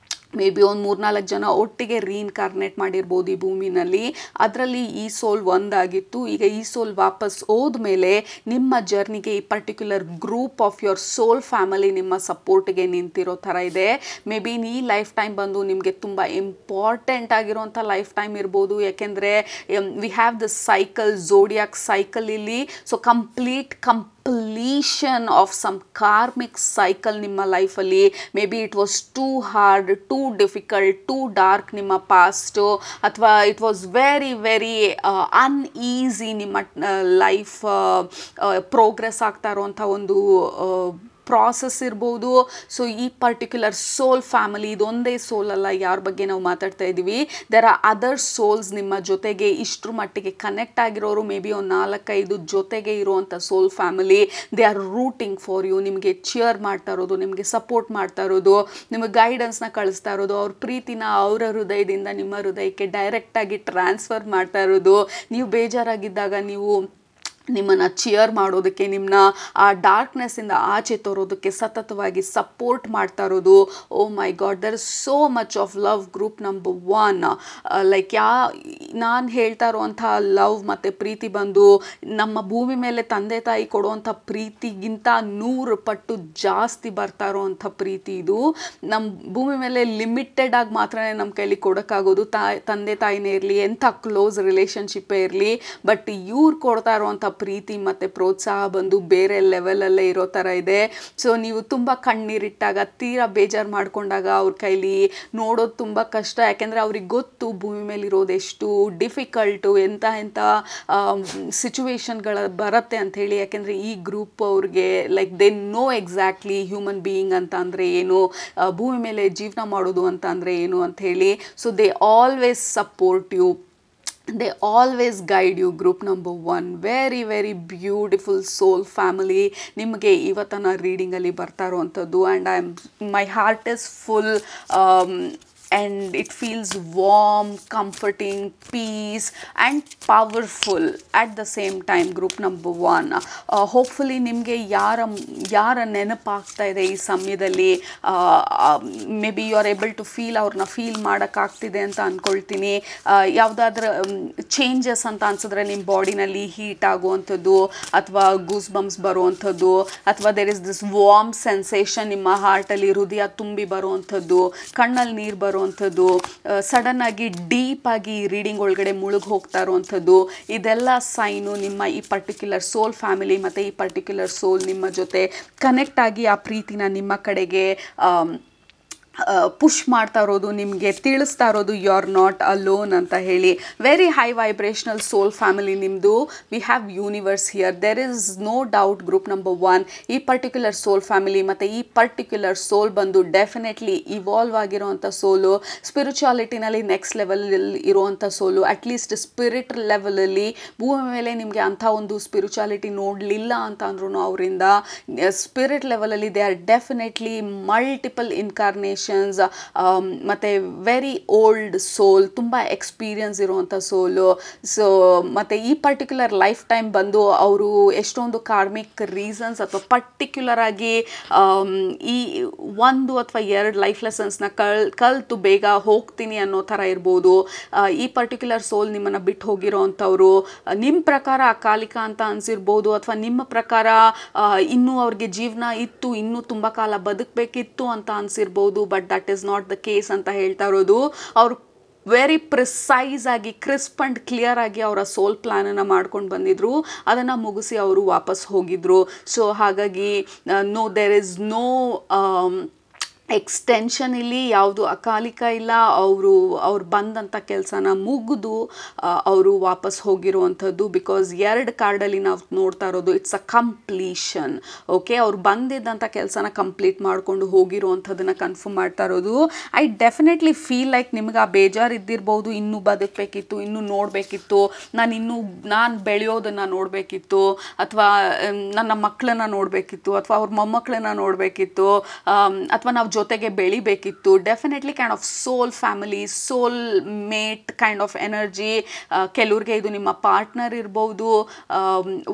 [SPEAKER 1] ಮೇ ಬಿ ಒಂದು 3-4 ಜನ ಒಟ್ಟಿಗೆ ರೀಇನ್ಕಾರ್ನೇಟ್ ಮಾಡಿರ್ಬೋದು ಈ ಭೂಮಿನಲ್ಲಿ. ಅದರಲ್ಲಿ ಈ ಸೋಲ್ ಒಂದಾಗಿತ್ತು. ಈಗ ಈ ಸೋಲ್ ವಾಪಸ್ ಹೋದ್ಮೇಲೆ ನಿಮ್ಮ ಜರ್ನಿಗೆ ಈ particular group of your soul family ನಿಮ್ಮ ಸಪೋರ್ಟ್ಗೆ ನಿಂತಿರೋ ಥರ ಇದೆ. ಮೇ ಬಿ ಈ ಲೈಫ್ ಟೈಮ್ ಬಂದು ನಿಮಗೆ ತುಂಬ ಇಂಪಾರ್ಟೆಂಟ್ ಆಗಿರೋಂಥ ಲೈಫ್ ಟೈಮ್ ಇರ್ಬೋದು. ಯಾಕೆಂದರೆ we have the cycle, zodiac cycle ಇಲ್ಲಿ. So completion of some karmic cycle ನಿಮ್ಮ ಲೈಫಲ್ಲಿ. May be it was too hard, too difficult, too dark ನಿಮ್ಮ ಪಾಸ್ಟು, ಅಥವಾ ಇಟ್ ವಾಸ್ ವೆರಿ ಅನ್ಈಸಿ ನಿಮ್ಮ ಲೈಫ್ ಪ್ರೋಗ್ರೆಸ್ ಆಗ್ತಾ ಇರೋವಂಥ ಒಂದು ಪ್ರಾಸೆಸ್ ಇರ್ಬೋದು. ಸೊ ಈ ಪರ್ಟಿಕ್ಯುಲರ್ ಸೋಲ್ ಫ್ಯಾಮಿಲಿ, ಇದೊಂದೇ ಸೋಲ್ ಅಲ್ಲ ಯಾರ ಬಗ್ಗೆ ನಾವು ಮಾತಾಡ್ತಾ ಇದ್ದೀವಿ. ದೇರ್ ಆರ್ ಅದರ್ ಸೋಲ್ಸ್ ನಿಮ್ಮ ಜೊತೆಗೆ ಇಷ್ಟರ ಮಟ್ಟಿಗೆ ಕನೆಕ್ಟ್ ಆಗಿರೋರು. ಮೇ ಬಿ ಒಂದು 4-5 ಜೊತೆಗೆ ಇರುವಂಥ soul family. They are rooting for you. ನಿಮಗೆ ಚಿಯರ್ ಮಾಡ್ತಾ ಇರೋದು, ನಿಮಗೆ ಸಪೋರ್ಟ್ ಮಾಡ್ತಾ ಇರೋದು, ನಿಮಗೆ ಗೈಡೆನ್ಸ್ನ ಕಳಿಸ್ತಾ ಇರೋದು, ಅವ್ರ ಪ್ರೀತಿನ ಅವರ ಹೃದಯದಿಂದ ನಿಮ್ಮ ಹೃದಯಕ್ಕೆ ಡೈರೆಕ್ಟಾಗಿ ಟ್ರಾನ್ಸ್ಫರ್ ಮಾಡ್ತಾ ಇರೋದು. ನೀವು ಬೇಜಾರಾಗಿದ್ದಾಗ ನಿಮ್ಮನ್ನು ಚಿಯರ್ ಮಾಡೋದಕ್ಕೆ, ನಿಮ್ಮನ್ನ ಆ ಡಾರ್ಕ್ನೆಸ್ಸಿಂದ ಆಚೆ ತರೋದಕ್ಕೆ ಸತತವಾಗಿ ಸಪೋರ್ಟ್ ಮಾಡ್ತಾ ಇರೋದು. Oh my god, there is so much of love. Group number 1 like ನಾನು ಹೇಳ್ತಾ ಇರೋವಂಥ ಲವ್ ಮತ್ತು ಪ್ರೀತಿ ಬಂದು ನಮ್ಮ ಭೂಮಿ ಮೇಲೆ ತಂದೆ ತಾಯಿ ಕೊಡುವಂಥ ಪ್ರೀತಿಗಿಂತ 100 ಪಟ್ಟು ಜಾಸ್ತಿ ಬರ್ತಾ ಇರೋವಂಥ ಪ್ರೀತಿ ಇದು. ನಮ್ಮ ಭೂಮಿ ಮೇಲೆ ಲಿಮಿಟೆಡ್ ಆಗಿ ಮಾತ್ರ ನಮ್ಮ ಕೈಲಿ ಕೊಡೋಕ್ಕಾಗೋದು. ತಂದೆ ತಾಯಿನೇ ಇರಲಿ, ಎಂಥ ಕ್ಲೋಸ್ ರಿಲೇಷನ್ಶಿಪ್ಪೇ ಇರಲಿ, ಬಟ್ ಇವ್ರು ಕೊಡ್ತಾ ಇರೋವಂಥ ಪ್ರೀತಿ ಮತ್ತು ಪ್ರೋತ್ಸಾಹ ಬಂದು ಬೇರೆ ಲೆವೆಲಲ್ಲೇ ಇರೋ ಥರ ಇದೆ. ಸೊ ನೀವು ತುಂಬ ಕಣ್ಣೀರಿಟ್ಟಾಗ, ತೀರಾ ಬೇಜಾರು ಮಾಡ್ಕೊಂಡಾಗ ಅವ್ರ ಕೈಲಿ ನೋಡೋದು ತುಂಬ ಕಷ್ಟ. ಯಾಕೆಂದರೆ ಅವ್ರಿಗೆ ಗೊತ್ತು ಭೂಮಿ ಮೇಲೆ ಇರೋದು ಎಷ್ಟು ಡಿಫಿಕಲ್ಟು, ಎಂಥ ಸಿಚುವೇಶನ್ಗಳ ಬರುತ್ತೆ ಅಂಥೇಳಿ. ಯಾಕೆಂದರೆ ಈ ಗ್ರೂಪ್ ಅವ್ರಿಗೆ like they know exactly human being ಅಂತ ಅಂದರೆ ಏನು, ಭೂಮಿ ಮೇಲೆ ಜೀವನ ಮಾಡೋದು ಅಂತ ಅಂದರೆ ಏನು ಅಂಥೇಳಿ. So they always support you, they always guide you. Group number 1 very beautiful soul family ನಿಮಗೆ ಇವತ್ತನ ರೀಡಿಂಗಲ್ಲಿ ಬರ್ತಾ ಇರೋವಂಥದ್ದು. And my heart is full and it feels warm, comforting, peace and powerful at the same time. Group number 1 hopefully ನಿಮಗೆ ಯಾರ ನೆನಪಾಗ್ತಾ ಇದೆ ಈ ಸಮಯದಲ್ಲಿ, may be you are able to feel, ಅವ್ರನ್ನ ಫೀಲ್ ಮಾಡೋಕ್ಕಾಗ್ತಿದೆ ಅಂತ ಅಂದ್ಕೊಳ್ತೀನಿ. ಯಾವುದಾದ್ರೂ ಚೇಂಜಸ್ ಅಂತ ಅನ್ಸಿದ್ರೆ ನಿಮ್ಮ ಬಾಡಿನಲ್ಲಿ ಹೀಟ್ ಆಗುವಂಥದ್ದು, ಅಥವಾ ಗೂಸ್ ಬಂಪ್ಸ್ ಬರುವಂಥದ್ದು, ಅಥವಾ there is this warm sensation ನಿಮ್ಮ ಹಾರ್ಟಲ್ಲಿ, ಹೃದಯ ತುಂಬಿ ಬರುವಂಥದ್ದು, ಕಣ್ಣಲ್ಲಿ ನೀರು ಬರುವಂಥದ್ದು, ಸಡನ್ ಆಗಿ ಡೀಪ್ ಆಗಿ ರೀಡಿಂಗ್ ಒಳಗಡೆ ಮುಳುಗಿ ಹೋಗ್ತಾ ಇರುವಂಥದ್ದು, ಇದೆಲ್ಲ ಸೈನು ನಿಮ್ಮ ಈ ಪರ್ಟಿಕ್ಯುಲರ್ ಸೋಲ್ ಫ್ಯಾಮಿಲಿ ಮತ್ತು ಈ ಪರ್ಟಿಕ್ಯುಲರ್ ಸೋಲ್ ನಿಮ್ಮ ಜೊತೆ ಕನೆಕ್ಟ್ ಆಗಿ ಆ ಪ್ರೀತಿನ ನಿಮ್ಮ ಕಡೆಗೆ ಪುಷ್ ಮಾಡ್ತಾ ಇರೋದು, ನಿಮಗೆ ತಿಳಿಸ್ತಾ ಇರೋದು ಯು ಆರ್ ನಾಟ್ ಅಲೋನ್ ಅಂತ ಹೇಳಿ. Very high vibrational soul family ನಿಮ್ಮದು. We have universe here, there is no doubt. Group number 1 ಈ ಪರ್ಟಿಕ್ಯುಲರ್ ಸೋಲ್ ಫ್ಯಾಮಿಲಿ ಮತ್ತು ಈ ಪರ್ಟಿಕ್ಯುಲರ್ ಸೋಲ್ ಬಂದು ಡೆಫಿನೆಟ್ಲಿ ಇವಾಲ್ವ್ ಆಗಿರೋವಂಥ ಸೋಲು, ಸ್ಪಿರಿಚುಯಾಲಿಟಿನಲ್ಲಿ ನೆಕ್ಸ್ಟ್ ಲೆವೆಲಲ್ಲಿ ಇರುವಂಥ ಸೋಲು. ಅಟ್ಲೀಸ್ಟ್ ಸ್ಪಿರಿಟ್ ಲೆವೆಲಲ್ಲಿ ಭೂಮಿ ಮೇಲೆ ನಿಮಗೆ ಅಂಥ ಒಂದು ಸ್ಪಿರಿಚುಯಾಲಿಟಿ ನೋಡಲಿಲ್ಲ ಅಂತ ಅಂದ್ರೂ ಅವರಿಂದ ಸ್ಪಿರಿಟ್ ಲೆವೆಲಲ್ಲಿ they are definitely multiple incarnation ಮತ್ತು ವೆರಿ ಓಲ್ಡ್ ಸೋಲ್, ತುಂಬ ಎಕ್ಸ್ಪೀರಿಯನ್ಸ್ ಇರುವಂಥ ಸೋಲು. ಸೊ ಮತ್ತು ಈ ಪರ್ಟಿಕ್ಯುಲರ್ ಲೈಫ್ ಟೈಮ್ ಬಂದು ಅವರು ಎಷ್ಟೊಂದು ಕಾರ್ಮಿಕ್ ರೀಸನ್ಸ್ ಅಥವಾ ಪರ್ಟಿಕ್ಯುಲರ್ ಆಗಿ ಈ 1 ಅಥವಾ 2 ಲೈಫ್ ಲೆಸನ್ಸ್ನ ಕಲಿತು ಬೇಗ ಹೋಗ್ತೀನಿ ಅನ್ನೋ ಥರ ಇರ್ಬೋದು. ಈ ಪರ್ಟಿಕ್ಯುಲರ್ ಸೋಲ್ ನಿಮ್ಮನ್ನು ಬಿಟ್ಟು ಹೋಗಿರೋ ಅಂಥವ್ರು ನಿಮ್ಮ ಪ್ರಕಾರ ಅಕಾಲಿಕ ಅಂತ ಅನಿಸಿರ್ಬೋದು, ಅಥವಾ ನಿಮ್ಮ ಪ್ರಕಾರ ಇನ್ನೂ ಅವ್ರಿಗೆ ಜೀವನ ಇತ್ತು, ಇನ್ನೂ ತುಂಬ ಕಾಲ ಬದುಕಬೇಕಿತ್ತು ಅಂತ ಅನಿಸಿರ್ಬೋದು. But that is not the case ಅಂತ ಹೇಳ್ತಾ ಇರೋದು. ಅವರು ವೆರಿ ಪ್ರಿಸೈಸ್ ಆಗಿ, ಕ್ರಿಸ್ಪ್ ಆ್ಯಂಡ್ ಕ್ಲಿಯರ್ ಆಗಿ ಅವರ ಸೋಲ್ ಪ್ಲ್ಯಾನನ್ನು ಮಾಡ್ಕೊಂಡು ಬಂದಿದ್ರು, ಅದನ್ನು ಮುಗಿಸಿ ಅವರು ವಾಪಸ್ ಹೋಗಿದ್ರು. ಸೊ ಹಾಗಾಗಿ no, there is no extension ಇಲ್ಲಿ, ಯಾವುದು ಅಕಾಲಿಕ ಇಲ್ಲ. ಅವ್ರು ಬಂದಂಥ ಕೆಲಸನ ಮುಗಿದು ಅವರು ವಾಪಸ್ ಹೋಗಿರುವಂಥದ್ದು. ಬಿಕಾಸ್ 2 ಕಾರ್ಡಲ್ಲಿ ನಾವು ನೋಡ್ತಾ ಇರೋದು ಇಟ್ಸ್ ಅ ಕಂಪ್ಲೀಷನ್. ಓಕೆ, ಅವ್ರು ಬಂದಿದ್ದಂಥ ಕೆಲಸನ ಕಂಪ್ಲೀಟ್ ಮಾಡಿಕೊಂಡು ಹೋಗಿರುವಂಥದ್ದನ್ನು ಕನ್ಫರ್ಮ್ ಮಾಡ್ತಾ ಇರೋದು. ಐ ಡೆಫಿನೆಟ್ಲಿ ಫೀಲ್ ಲೈಕ್ ನಿಮ್ಗೆ ಆ ಬೇಜಾರು ಇದ್ದಿರ್ಬೋದು, ಇನ್ನೂ ಬದುಕಬೇಕಿತ್ತು, ಇನ್ನೂ ನೋಡಬೇಕಿತ್ತು, ನಾನು ಬೆಳೆಯೋದನ್ನು ನೋಡಬೇಕಿತ್ತು, ಅಥವಾ ನನ್ನ ಮಕ್ಕಳನ್ನ ನೋಡಬೇಕಿತ್ತು, ಅಥವಾ ಅವ್ರ ಮೊಮ್ಮಕ್ಕಳನ್ನ ನೋಡಬೇಕಿತ್ತು, ಅಥವಾ ನಾವು ಜೊತೆಗೆ ಬೆಳಿಬೇಕಿತ್ತು. Definitely kind of soul family, soul mate kind of energy. ಕೆಲವ್ರಿಗೆ ಇದು ನಿಮ್ಮ ಪಾರ್ಟ್ನರ್ ಇರ್ಬೋದು,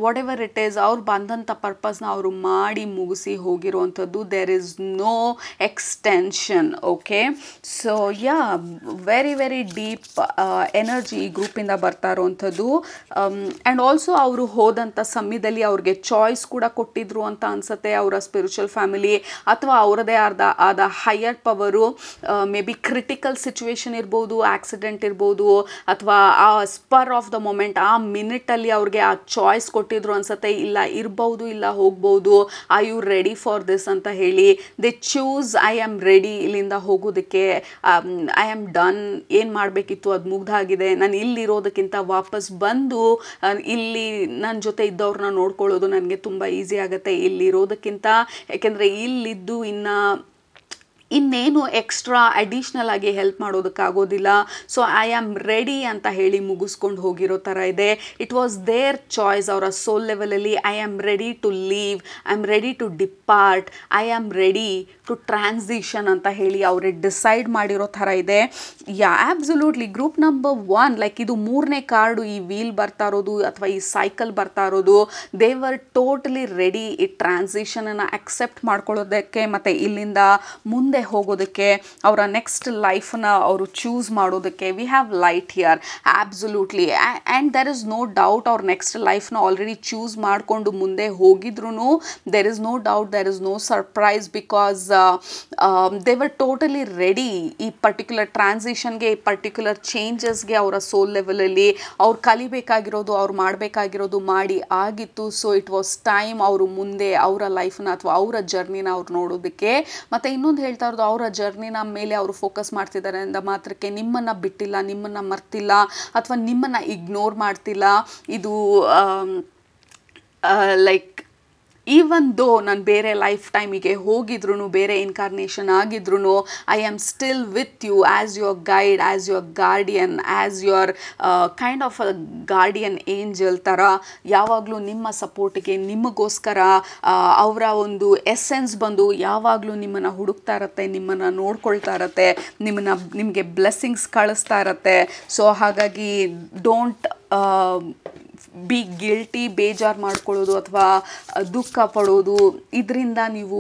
[SPEAKER 1] ವಾಟ್ ಎವರ್ ಇಟ್ ಈಸ್, ಅವ್ರು ಬಂದಂಥ ಪರ್ಪಸ್ನ ಅವರು ಮಾಡಿ ಮುಗಿಸಿ ಹೋಗಿರುವಂಥದ್ದು. There is no extension. Okay, so yeah, very very deep energy ಈ ಗ್ರೂಪಿಂದ ಬರ್ತಾ ಇರೋವಂಥದ್ದು. ಆ್ಯಂಡ್ ಆಲ್ಸೋ ಅವರು ಹೋದಂಥ ಸಮಯದಲ್ಲಿ ಅವ್ರಿಗೆ ಚಾಯ್ಸ್ ಕೂಡ ಕೊಟ್ಟಿದ್ರು ಅಂತ ಅನಿಸುತ್ತೆ ಅವರ ಸ್ಪಿರಿಚುವಲ್ ಫ್ಯಾಮಿಲಿ, ಅಥವಾ ಅವರದೇ ಆದ higher power. May be critical situation ಇರ್ಬೋದು, ಆಕ್ಸಿಡೆಂಟ್ ಇರ್ಬೋದು, ಅಥವಾ ಆ ಸ್ಪರ್ ಆಫ್ ದ ಮೊಮೆಂಟ್, ಆ ಮಿನಿಟಲ್ಲಿ ಅವ್ರಿಗೆ ಆ ಚಾಯ್ಸ್ ಕೊಟ್ಟಿದ್ರು ಅನ್ಸುತ್ತೆ. ಇಲ್ಲ ಇರ್ಬೋದು, ಇಲ್ಲ ಹೋಗ್ಬೋದು, I you ready for this ಅಂತ ಹೇಳಿ they choose I am ready, ಇಲ್ಲಿಂದ ಹೋಗೋದಕ್ಕೆ, ಐ ಆಮ್ ಡನ್, ಏನು ಮಾಡಬೇಕಿತ್ತು ಅದು ಮುಗ್ದಾಗಿದೆ, ನಾನು ಇಲ್ಲಿರೋದಕ್ಕಿಂತ ವಾಪಸ್ ಬಂದು ಇಲ್ಲಿ ನನ್ನ ಜೊತೆ ಇದ್ದವ್ರನ್ನ ನೋಡ್ಕೊಳ್ಳೋದು ನನಗೆ ತುಂಬ ಈಸಿ ಆಗುತ್ತೆ ಇಲ್ಲಿರೋದಕ್ಕಿಂತ. ಯಾಕೆಂದರೆ ಇಲ್ಲಿದ್ದು ಇನ್ನೇನು ಎಕ್ಸ್ಟ್ರಾ ಅಡಿಷ್ನಲ್ ಆಗಿ ಹೆಲ್ಪ್ ಮಾಡೋದಕ್ಕಾಗೋದಿಲ್ಲ. ಸೊ ಐ ಆಮ್ ರೆಡಿ ಅಂತ ಹೇಳಿ ಮುಗಿಸ್ಕೊಂಡು ಹೋಗಿರೋ ಥರ ಇದೆ. It was their choice. ಅವರ ಸೋಲ್ ಲೆವೆಲಲ್ಲಿ I am ready to leave, I am ready to depart, I am ready to transition ಅಂತ ಹೇಳಿ ಅವರೇ ಡಿಸೈಡ್ ಮಾಡಿರೋ ಥರ ಇದೆ. Yeah, absolutely. Group number 1, like ಇದು 3ನೇ ಕಾರ್ಡು ಈ ವೀಲ್ ಬರ್ತಾ ಇರೋದು ಅಥವಾ ಈ ಸೈಕಲ್ ಬರ್ತಾ ಇರೋದು. ದೇ ವರ್ ಟೋಟಲಿ ರೆಡಿ ಈ ಟ್ರಾನ್ಸಿಷನನ್ನು ಅಕ್ಸೆಪ್ಟ್ ಮಾಡ್ಕೊಳ್ಳೋದಕ್ಕೆ ಮತ್ತು ಇಲ್ಲಿಂದ ಮುಂದೆ ಹೋಗೋದಕ್ಕೆ, ಅವರ ನೆಕ್ಸ್ಟ್ ಲೈಫ್ನ ಅವರು ಚೂಸ್ ಮಾಡೋದಕ್ಕೆ. We have light here, absolutely. And there is no doubt ಅವ್ರ ನೆಕ್ಸ್ಟ್ ಲೈಫ್ನ ಆಲ್ರೆಡಿ ಚೂಸ್ ಮಾಡಿಕೊಂಡು ಮುಂದೆ ಹೋಗಿದ್ರು there is no doubt, there is no surprise, because they were totally ready ಈ ಪರ್ಟಿಕ್ಯುಲರ್ ಟ್ರಾನ್ಸಿಷನ್ಗೆ, ಈ ಪರ್ಟಿಕ್ಯುಲರ್ ಚೇಂಜಸ್ಗೆ. ಅವರ ಸೋಲ್ ಲೆವೆಲಲ್ಲಿ ಅವ್ರು ಕಲಿಬೇಕಾಗಿರೋದು, ಅವ್ರು ಮಾಡಬೇಕಾಗಿರೋದು ಮಾಡಿ ಆಗಿತ್ತು. ಸೊ ಇಟ್ ವಾಸ್ ಟೈಮ್ ಅವರು ಮುಂದೆ ಅವರ ಲೈಫ್ನ ಅಥವಾ ಅವರ ಜರ್ನಿನ ಅವ್ರು ನೋಡೋದಕ್ಕೆ. ಮತ್ತು ಇನ್ನೊಂದು ಹೇಳ್ತಾ ಇರೋದು, ಅವರ ಜರ್ನಿನ ಮೇಲೆ ಅವರು ಫೋಕಸ್ ಮಾಡ್ತಿದ್ದಾರೆ ಅಂದ ಮಾತ್ರಕ್ಕೆ ನಿಮ್ಮನ್ನು ಬಿಟ್ಟಿಲ್ಲ, ನಿಮ್ಮನ್ನು ಮರ್ತಿಲ್ಲ, ಅಥವಾ ನಿಮ್ಮನ್ನು ಇಗ್ನೋರ್ ಮಾಡ್ತಿಲ್ಲ. ಇದು ಲೈಕ್ ಈವನ್ ದೋ ನಾನು ಬೇರೆ ಲೈಫ್ ಟೈಮಿಗೆ ಹೋಗಿದ್ರು, ಬೇರೆ ಇನ್ಕಾರ್ನೇಷನ್ ಆಗಿದ್ರು, I am still with you as your guide, as your guardian, as your kind of a guardian angel ಥರ ಯಾವಾಗಲೂ ನಿಮ್ಮ ಸಪೋರ್ಟಿಗೆ, ನಿಮಗೋಸ್ಕರ ಅವರ ಒಂದು ಎಸೆನ್ಸ್ ಬಂದು ಯಾವಾಗಲೂ ನಿಮ್ಮನ್ನು ಹುಡುಕ್ತಾ ಇರತ್ತೆ, ನಿಮ್ಮನ್ನು ನೋಡ್ಕೊಳ್ತಾ ಇರತ್ತೆ, ನಿಮಗೆ ಬ್ಲೆಸ್ಸಿಂಗ್ಸ್ ಕಳಿಸ್ತಾ ಇರತ್ತೆ. ಸೊ ಹಾಗಾಗಿ ಡೋಂಟ್ ಬಿ ಗಿಲ್ಟಿ, ಬೇಜಾರು ಮಾಡ್ಕೊಳ್ಳೋದು ಅಥವಾ ದುಃಖ ಪಡೋದು, ಇದರಿಂದ ನೀವು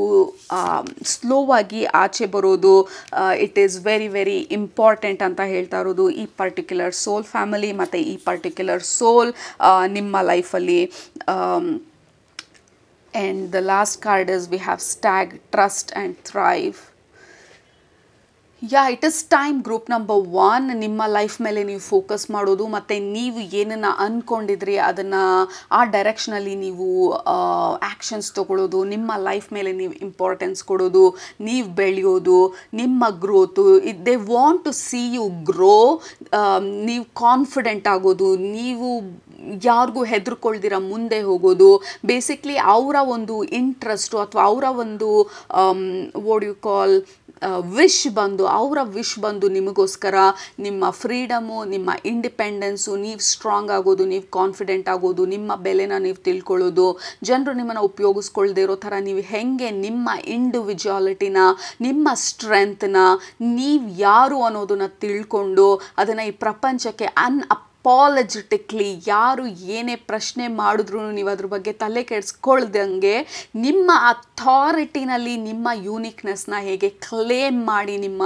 [SPEAKER 1] ಸ್ಲೋವಾಗಿ ಆಚೆ ಬರೋದು it is very very important ಅಂತ ಹೇಳ್ತಾ ಇರೋದು ಈ ಪರ್ಟಿಕ್ಯುಲರ್ ಸೋಲ್ ಫ್ಯಾಮಿಲಿ ಮತ್ತು ಈ ಪರ್ಟಿಕ್ಯುಲರ್ ಸೋಲ್ ನಿಮ್ಮ ಲೈಫಲ್ಲಿ. And the last card is we have stack, trust and thrive. Yeah, it is time group number 1 ನಿಮ್ಮ ಲೈಫ್ ಮೇಲೆ ನೀವು ಫೋಕಸ್ ಮಾಡೋದು, ಮತ್ತು ನೀವು ಏನನ್ನು ಅಂದ್ಕೊಂಡಿದ್ರಿ ಅದನ್ನು ಆ ಡೈರೆಕ್ಷನಲ್ಲಿ ನೀವು ಆ್ಯಕ್ಷನ್ಸ್ ತೊಗೊಳ್ಳೋದು, ನಿಮ್ಮ ಲೈಫ್ ಮೇಲೆ ನೀವು ಇಂಪಾರ್ಟೆನ್ಸ್ ಕೊಡೋದು, ನೀವು ಬೆಳೆಯೋದು, ನಿಮ್ಮ growth. They want to see you grow. ನೀವು ಕಾನ್ಫಿಡೆಂಟ್ ಆಗೋದು, ನೀವು ಯಾರಿಗೂ ಹೆದರ್ಕೊಳ್ದಿರ ಮುಂದೆ ಹೋಗೋದು. ಬೇಸಿಕ್ಲಿ ಅವರ ಒಂದು ಇಂಟ್ರೆಸ್ಟು ಅಥವಾ ಅವರ ಒಂದು ವಾಟ್ ಯು ಕಾಲ್ ಅವರ ವಿಶ್ ಬಂದು ನಿಮಗೋಸ್ಕರ ನಿಮ್ಮ ಫ್ರೀಡಮು, ನಿಮ್ಮ ಇಂಡಿಪೆಂಡೆನ್ಸು, ನೀವು ಸ್ಟ್ರಾಂಗ್ ಆಗೋದು, ನೀವು ಕಾನ್ಫಿಡೆಂಟ್ ಆಗೋದು, ನಿಮ್ಮ ಬೆಲೆನ ನೀವು ತಿಳ್ಕೊಳ್ಳೋದು, ಜನರು ನಿಮ್ಮನ್ನು ಉಪಯೋಗಿಸ್ಕೊಳ್ದೇ ಇರೋ ಥರ ನೀವು ಹೆಂಗೆ ನಿಮ್ಮ ಇಂಡಿವಿಜುವಾಲಿಟಿನ, ನಿಮ್ಮ ಸ್ಟ್ರೆಂತ್ನ, ನೀವು ಯಾರು ಅನ್ನೋದನ್ನು ತಿಳ್ಕೊಂಡು ಅದನ್ನು ಈ ಪ್ರಪಂಚಕ್ಕೆ ಅಪಾಲಜೆಟಿಕ್ಲಿ ಯಾರು ಏನೇ ಪ್ರಶ್ನೆ ಮಾಡಿದ್ರು ನೀವು ಅದ್ರ ಬಗ್ಗೆ ತಲೆ ಕೆಡಿಸ್ಕೊಳ್ದಂಗೆ ನಿಮ್ಮ ಅಥಾರಿಟಿನಲ್ಲಿ ನಿಮ್ಮ ಯೂನಿಕ್ನೆಸ್ನ ಹೇಗೆ ಕ್ಲೇಮ್ ಮಾಡಿ ನಿಮ್ಮ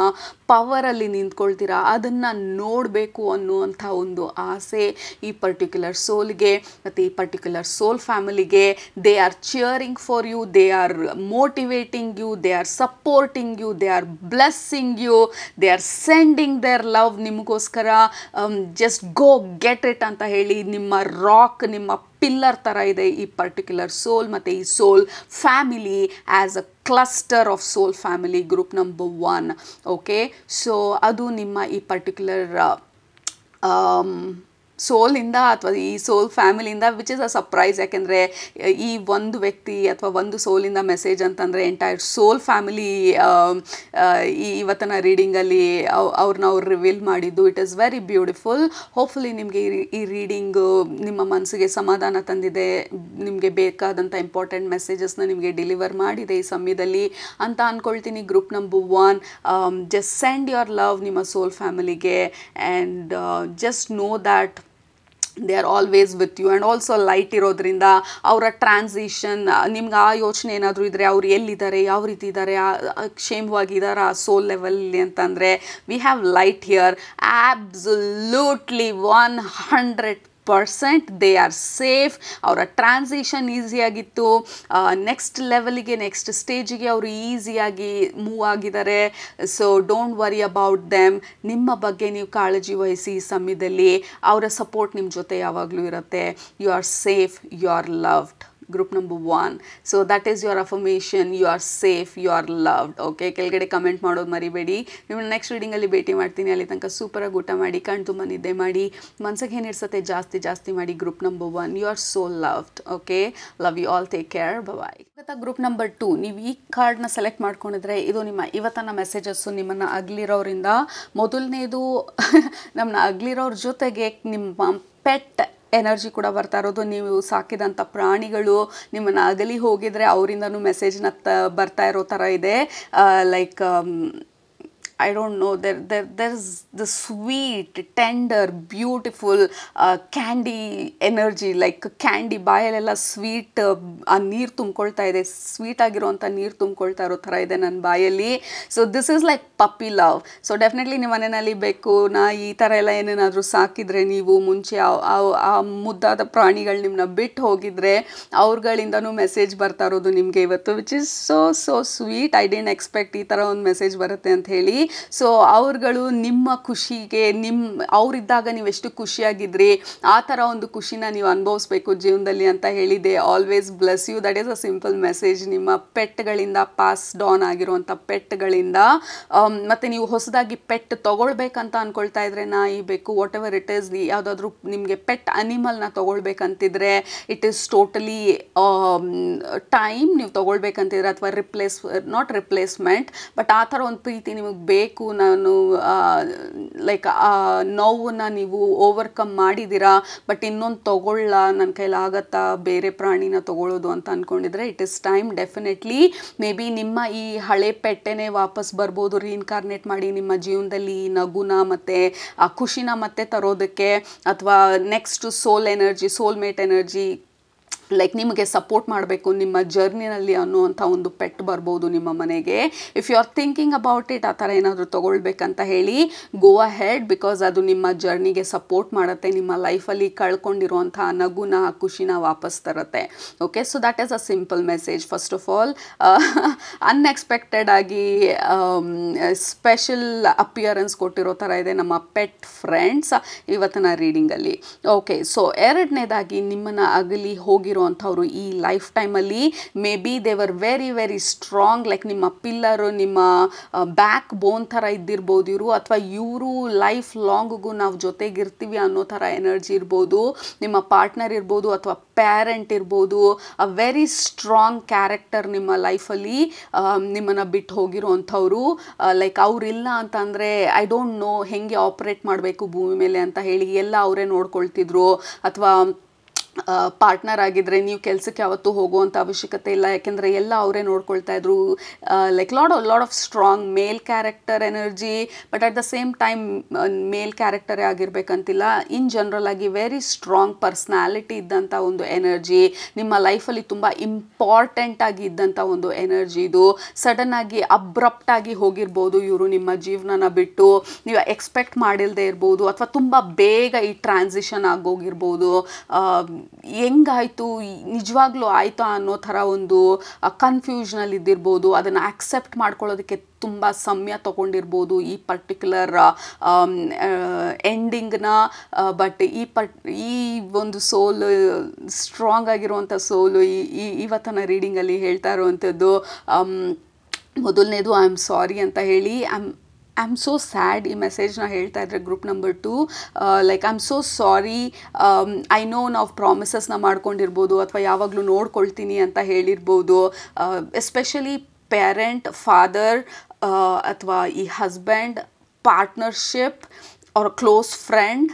[SPEAKER 1] ಪವರಲ್ಲಿ ನಿಂತ್ಕೊಳ್ತೀರಾ ಅದನ್ನು ನೋಡಬೇಕು ಅನ್ನುವಂಥ ಒಂದು ಆಸೆ ಈ ಪರ್ಟಿಕ್ಯುಲರ್ ಸೋಲ್ಗೆ ಮತ್ತು ಈ ಪರ್ಟಿಕ್ಯುಲರ್ ಸೋಲ್ ಫ್ಯಾಮಿಲಿಗೆ. They are cheering for you, they are motivating you, they are supporting you, they are blessing you, they are sending their love ನಿಮಗೋಸ್ಕರ. ಜಸ್ಟ್ ಗೋ ಗೆಟ್ ಇಟ್ ಅಂತ ಹೇಳಿ ನಿಮ್ಮ ರಾಕ್, ನಿಮ್ಮ ಪಿಲ್ಲರ್ ಥರ ಇದೆ ಈ ಪರ್ಟಿಕ್ಯುಲರ್ ಸೋಲ್ ಮತ್ತು ಈ soul family as a cluster of soul family group number 1. Okay, so ಅದು ನಿಮ್ಮ ಈ ಪರ್ಟಿಕ್ಯುಲರ್ ಸೋಲಿಂದ ಅಥವಾ ಈ ಸೋಲ್ ಫ್ಯಾಮಿಲಿಯಿಂದ ವಿಚ್ ಇಸ್ ಅ ಸರ್ಪ್ರೈಸ್. ಯಾಕೆಂದರೆ ಈ ಒಂದು ವ್ಯಕ್ತಿ ಅಥವಾ ಒಂದು ಸೋಲಿಂದ ಮೆಸೇಜ್ ಅಂತಂದರೆ ಎಂಟೈರ್ ಸೋಲ್ ಫ್ಯಾಮಿಲಿ ಈ ಇವತ್ತಿನ ರೀಡಿಂಗಲ್ಲಿ ಅವ್ರನ್ನ ಅವ್ರು ರಿವೀಲ್ ಮಾಡಿದ್ದು. It is very beautiful. Hopefully ನಿಮಗೆ ಈ ರೀಡಿಂಗು ನಿಮ್ಮ ಮನಸ್ಸಿಗೆ ಸಮಾಧಾನ ತಂದಿದೆ, ನಿಮಗೆ ಬೇಕಾದಂಥ ಇಂಪಾರ್ಟೆಂಟ್ ಮೆಸೇಜಸ್ನ ನಿಮಗೆ ಡೆಲಿವರ್ ಮಾಡಿದೆ ಈ ಸಮಯದಲ್ಲಿ ಅಂತ ಅಂದ್ಕೊಳ್ತೀನಿ. Group number 1, just send your love ನಿಮ್ಮ ಸೋಲ್ ಫ್ಯಾಮಿಲಿಗೆ and just know that they are always with you. And also light ಇರೋದ್ರಿಂದ ಅವರ ಟ್ರಾನ್ಸಿಷನ್ ನಿಮ್ಗೆ ಆ ಯೋಚನೆ ಏನಾದರೂ ಇದ್ದರೆ ಅವ್ರು ಎಲ್ಲಿದ್ದಾರೆ, ಯಾವ ರೀತಿ ಇದ್ದಾರೆ, ಕ್ಷೇಮವಾಗಿದ್ದಾರೆ ಆ ಸೋಲ್ ಲೆವೆಲಲ್ಲಿ ಅಂತಂದರೆ V have light here. Absolutely 100% they are safe. ಅವರ ಟ್ರಾನ್ಸಿಷನ್ ಈಸಿಯಾಗಿತ್ತು. ನೆಕ್ಸ್ಟ್ ಲೆವೆಲಿಗೆ, ನೆಕ್ಸ್ಟ್ ಸ್ಟೇಜಿಗೆ ಅವರು ಈಸಿಯಾಗಿ ಮೂವ್ ಆಗಿದ್ದಾರೆ. So don't worry about them. ನಿಮ್ಮ ಬಗ್ಗೆ ನೀವು ಕಾಳಜಿ ವಹಿಸಿ ಈ ಸಮಯದಲ್ಲಿ. ಅವರ ಸಪೋರ್ಟ್ ನಿಮ್ಮ ಜೊತೆ ಯಾವಾಗಲೂ ಇರುತ್ತೆ. You are safe, you are loved. Group number 1. So that is your affirmation. You are safe, you are loved. Okay, ಕೆಳಗಡೆ ಕಮೆಂಟ್ ಮಾಡೋದು ಮರಿಬೇಡಿ. ನಿಮ್ಮನ್ನು ನೆಕ್ಸ್ಟ್ ರೀಡಿಂಗಲ್ಲಿ ಭೇಟಿ ಮಾಡ್ತೀನಿ. ಅಲ್ಲಿ ತನಕ ಸೂಪರಾಗಿ ಊಟ ಮಾಡಿ, ಕಣ್ ತುಂಬ ನಿದ್ದೆ ಮಾಡಿ, ಮನಸ್ಸಿಗೆ ಏನಿರ್ಸತ್ತೆ ಜಾಸ್ತಿ ಮಾಡಿ. Group number 1, you are so loved. Okay, love you all, take care, bye. ಇವತ್ತು ಗ್ರೂಪ್ ನಂಬರ್ 2, ನೀವು ಈ ಕಾರ್ಡ್ನ ಸೆಲೆಕ್ಟ್ ಮಾಡ್ಕೊಂಡಿದ್ರೆ ಇದು ನಿಮ್ಮ ಇವತ್ತಿನ ಮೆಸೇಜಸ್ಸು ನಿಮ್ಮನ್ನು ಅಗಲಿರೋರಿಂದ. ಮೊದಲನೇದು ನಮ್ಮನ್ನ ಅಗಲಿರೋರ ಜೊತೆಗೆ ನಿಮ್ಮ ಪೆಟ್ ಎನರ್ಜಿ ಕೂಡ ಬರ್ತಾ ಇರೋದು. ನೀವು ಸಾಕಿದಂಥ ಪ್ರಾಣಿಗಳು ನಿಮ್ಮನ್ನು ಅಗಲಿ ಹೋಗಿದರೆ ಅವರಿಂದನೂ ಮೆಸೇಜ್ನ ಬರ್ತಾ ಇರೋ ಥರ ಇದೆ. Like I don't know, there's the sweet, tender, beautiful candy energy, like candy ಬಾಯಲ್ಲೆಲ್ಲ ಸ್ವೀಟ್ ಆ ನೀರು ತುಂಬ್ಕೊಳ್ತಾ ಇದೆ, ಸ್ವೀಟ್ ಆಗಿರೋಂಥ ನೀರು ತುಂಬ್ಕೊಳ್ತಾ ಇರೋ ಥರ ಇದೆ ನನ್ನ ಬಾಯಲ್ಲಿ. So this is like Pappi love. So definitely ನಿಮ್ಮ ಮನೆಯಲ್ಲಿ ಬೇಕು ಈ ಥರ ಎಲ್ಲ ಏನೇನಾದರೂ ಸಾಕಿದರೆ, ನೀವು ಮುಂಚೆ ಆ ಮುದ್ದಾದ ಪ್ರಾಣಿಗಳು ನಿಮ್ಮನ್ನ ಬಿಟ್ಟು ಹೋಗಿದ್ರೆ ಅವ್ರುಗಳಿಂದನೂ ಮೆಸೇಜ್ ಬರ್ತಾ ಇರೋದು ನಿಮಗೆ ಇವತ್ತು, which is so sweet. I didn't expect ಈ ಥರ ಒಂದು ಮೆಸೇಜ್ ಬರುತ್ತೆ ಅಂತ ಹೇಳಿ. ಸೊ ಅವ್ರುಗಳು ನಿಮ್ಮ ಖುಷಿಗೆ, ಅವರಿದ್ದಾಗ ನೀವು ಎಷ್ಟು ಖುಷಿಯಾಗಿದ್ರಿ ಆ ಥರ ಒಂದು ಖುಷಿನ ನೀವು ಅನುಭವಿಸ್ಬೇಕು ಜೀವನದಲ್ಲಿ ಅಂತ ಹೇಳಿದೆ. Always bless you. That is a simple message. ನಿಮ್ಮ ಪೆಟ್ಗಳಿಂದ, ಪಾಸ್ ಡೌನ್ ಆಗಿರುವಂಥ ಪೆಟ್ಗಳಿಂದ, ಮತ್ತು ನೀವು ಹೊಸದಾಗಿ ಪೆಟ್ ತೊಗೊಳ್ಬೇಕಂತ ಅಂದ್ಕೊಳ್ತಾ ಇದ್ರೆ, ನಾಯಿ ಬೇಕು, ವಾಟ್ ಎವರ್ ಇಟ್ ಈಸ್, ಯಾವುದಾದ್ರೂ ನಿಮಗೆ ಪೆಟ್ ಅನಿಮಲ್ನ ತೊಗೊಳ್ಬೇಕಂತಿದ್ರೆ ಇಟ್ ಈಸ್ ಟೋಟಲಿ ಟೈಮ್. ನೀವು ತೊಗೊಳ್ಬೇಕಂತಿದ್ರೆ ಅಥವಾ ನಾಟ್ ರಿಪ್ಲೇಸ್ಮೆಂಟ್, ಬಟ್ ಆ ಥರ ಒಂದು ಪ್ರೀತಿ ನಿಮಗೆ ಬೇಕು. ನಾನು ಲೈಕ್ ಆ ನೋವನ್ನು ನೀವು ಓವರ್ಕಮ್ ಮಾಡಿದ್ದೀರಾ, ಬಟ್ ಇನ್ನೊಂದು ತೊಗೊಳ್ಳ ನನ್ನ ಕೈಲಾಗತ್ತಾ ಬೇರೆ ಪ್ರಾಣಿನ ತೊಗೊಳ್ಳೋದು ಅಂತ ಅಂದ್ಕೊಂಡಿದ್ರೆ it is time. Definitely may be ನಿಮ್ಮ ಈ ಹಳೆ ಪೆಟ್ಟೆನೇ ವಾಪಸ್ ಬರ್ಬೋದು, ರೀಇನ್ಕಾರ್ನೇಟ್ ಮಾಡಿ ನಿಮ್ಮ ಜೀವನದಲ್ಲಿ ಈ ನಗುನ ಮತ್ತು ಆ ಖುಷಿನ ಮತ್ತೆ ತರೋದಕ್ಕೆ, ಅಥವಾ ನೆಕ್ಸ್ಟ್ ಸೋಲ್ಮೇಟ್ ಎನರ್ಜಿ ಲೈಕ್ ನಿಮಗೆ ಸಪೋರ್ಟ್ ಮಾಡಬೇಕು ನಿಮ್ಮ ಜರ್ನಿನಲ್ಲಿ ಅನ್ನುವಂಥ ಒಂದು ಪೆಟ್ ಬರ್ಬೋದು ನಿಮ್ಮ ಮನೆಗೆ. If you are thinking about it, ಆ ಥರ ಏನಾದರೂ ತೊಗೊಳ್ಬೇಕಂತ ಹೇಳಿ, ಗೋ ಅಹೆಡ್, ಬಿಕಾಸ್ ಅದು ನಿಮ್ಮ ಜರ್ನಿಗೆ ಸಪೋರ್ಟ್ ಮಾಡುತ್ತೆ, ನಿಮ್ಮ ಲೈಫಲ್ಲಿ ಕಳ್ಕೊಂಡಿರುವಂಥ ನಗುನ, ಖುಷಿನ ವಾಪಸ್ ತರುತ್ತೆ. Okay, so that is a simple message. First of all unexpected ಆಗಿ ಸ್ಪೆಷಲ್ ಅಪಿಯರೆನ್ಸ್ ಕೊಟ್ಟಿರೋ ಥರ ಇದೆ ನಮ್ಮ ಪೆಟ್ ಫ್ರೆಂಡ್ಸ್ ಇವತ್ತಿನ ರೀಡಿಂಗಲ್ಲಿ. ಓಕೆ, ಸೊ ಎರಡನೇದಾಗಿ ನಿಮ್ಮನ್ನು ಅಗಲಿ ಹೋಗಿರೋ ಅಂಥವ್ರು ಈ ಲೈಫ್ ಟೈಮಲ್ಲಿ may be they were very strong, like ನಿಮ್ಮ ಪಿಲ್ಲರು, ನಿಮ್ಮ ಬ್ಯಾಕ್ ಬೋನ್ ಥರ ಇದ್ದಿರ್ಬೋದು ಇವರು, ಅಥವಾ ಇವರು ಲೈಫ್ ಲಾಂಗ್ಗೂ ನಾವು ಜೊತೆಗಿರ್ತೀವಿ ಅನ್ನೋ ಥರ ಎನರ್ಜಿ ಇರ್ಬೋದು. ನಿಮ್ಮ ಪಾರ್ಟ್ನರ್ ಇರ್ಬೋದು ಅಥವಾ ಪ್ಯಾರೆಂಟ್ ಇರ್ಬೋದು. ಅ ವೆರಿ ಸ್ಟ್ರಾಂಗ್ ಕ್ಯಾರೆಕ್ಟರ್ ನಿಮ್ಮ ಲೈಫಲ್ಲಿ ನಿಮ್ಮನ್ನು ಬಿಟ್ಟು ಹೋಗಿರೋ ಅಂಥವ್ರು. ಲೈಕ್ ಅವರಿಲ್ಲ ಅಂತಂದರೆ ಐ ಡೋಂಟ್ ನೋ ಹೆಂಗೆ ಆಪ್ರೇಟ್ ಮಾಡಬೇಕು ಭೂಮಿ ಮೇಲೆ ಅಂತ ಹೇಳಿ. ಎಲ್ಲ ಅವರೇ ನೋಡ್ಕೊಳ್ತಿದ್ರು, ಅಥವಾ ಪಾರ್ಟ್ನರ್ ಆಗಿದ್ದರೆ ನೀವು ಕೆಲಸಕ್ಕೆ ಯಾವತ್ತೂ ಹೋಗುವಂಥ ಅವಶ್ಯಕತೆ ಇಲ್ಲ, ಯಾಕೆಂದರೆ ಎಲ್ಲ ಅವರೇ ನೋಡ್ಕೊಳ್ತಾ ಇದ್ರು. Like lot of strong male character energy, but at the same time male ಕ್ಯಾರೆಕ್ಟರೇ ಆಗಿರಬೇಕಂತಿಲ್ಲ. ಇನ್ ಜನರಲ್ ಆಗಿ ವೆರಿ ಸ್ಟ್ರಾಂಗ್ ಪರ್ಸ್ನಾಲಿಟಿ ಇದ್ದಂಥ ಒಂದು ಎನರ್ಜಿ, ನಿಮ್ಮ ಲೈಫಲ್ಲಿ ತುಂಬ ಇಂಪಾರ್ಟೆಂಟ್ ಆಗಿ ಇದ್ದಂಥ ಒಂದು ಎನರ್ಜಿ ಇದು. ಸಡನ್ನಾಗಿ ಅಬ್ರಪ್ಟಾಗಿ ಹೋಗಿರ್ಬೋದು ಇವರು ನಿಮ್ಮ ಜೀವನನ ಬಿಟ್ಟು, ನೀವು ಎಕ್ಸ್ಪೆಕ್ಟ್ ಮಾಡಿಲ್ಲದೆ ಇರ್ಬೋದು, ಅಥವಾ ತುಂಬ ಬೇಗ ಈ ಟ್ರಾನ್ಸಿಷನ್ ಆಗೋಗಿರ್ಬೋದು. ಹೆಂಗಾಯಿತು, ನಿಜವಾಗ್ಲೂ ಆಯಿತಾ ಅನ್ನೋ ಥರ ಒಂದು ಕನ್ಫ್ಯೂಷನಲ್ಲಿ ಇದ್ದಿರ್ಬೋದು. ಅದನ್ನು ಆಕ್ಸೆಪ್ಟ್ ಮಾಡ್ಕೊಳ್ಳೋದಕ್ಕೆ ತುಂಬ ಸಮಯ ತೊಗೊಂಡಿರ್ಬೋದು ಈ ಪರ್ಟಿಕ್ಯುಲರ್ ಎಂಡಿಂಗ್ನ. ಬಟ್ ಈ ಒಂದು ಸೋಲು, ಸ್ಟ್ರಾಂಗ್ ಆಗಿರುವಂಥ ಸೋಲು ಇವತ್ತಿನ ರೀಡಿಂಗಲ್ಲಿ ಹೇಳ್ತಾ ಇರುವಂಥದ್ದು. ಮೊದಲನೇದು ಐ ಆಮ್ ಸಾರಿ ಅಂತ ಹೇಳಿ, ಐ ಆಮ್ ಸೋ ಸ್ಯಾಡ್ ಈ ಮೆಸೇಜ್ನ ಹೇಳ್ತಾ ಇದ್ರೆ group number 2 like I am so sorry. I know ನಾವು ಪ್ರಾಮಿಸಸ್ನ ಮಾಡ್ಕೊಂಡಿರ್ಬೋದು ಅಥವಾ ಯಾವಾಗಲೂ ನೋಡ್ಕೊಳ್ತೀನಿ ಅಂತ ಹೇಳಿರ್ಬೋದು. ಎಸ್ಪೆಷಲಿ ಪೇರೆಂಟ್, ಫಾದರ್ ಅಥವಾ ಈ husband, partnership or close friend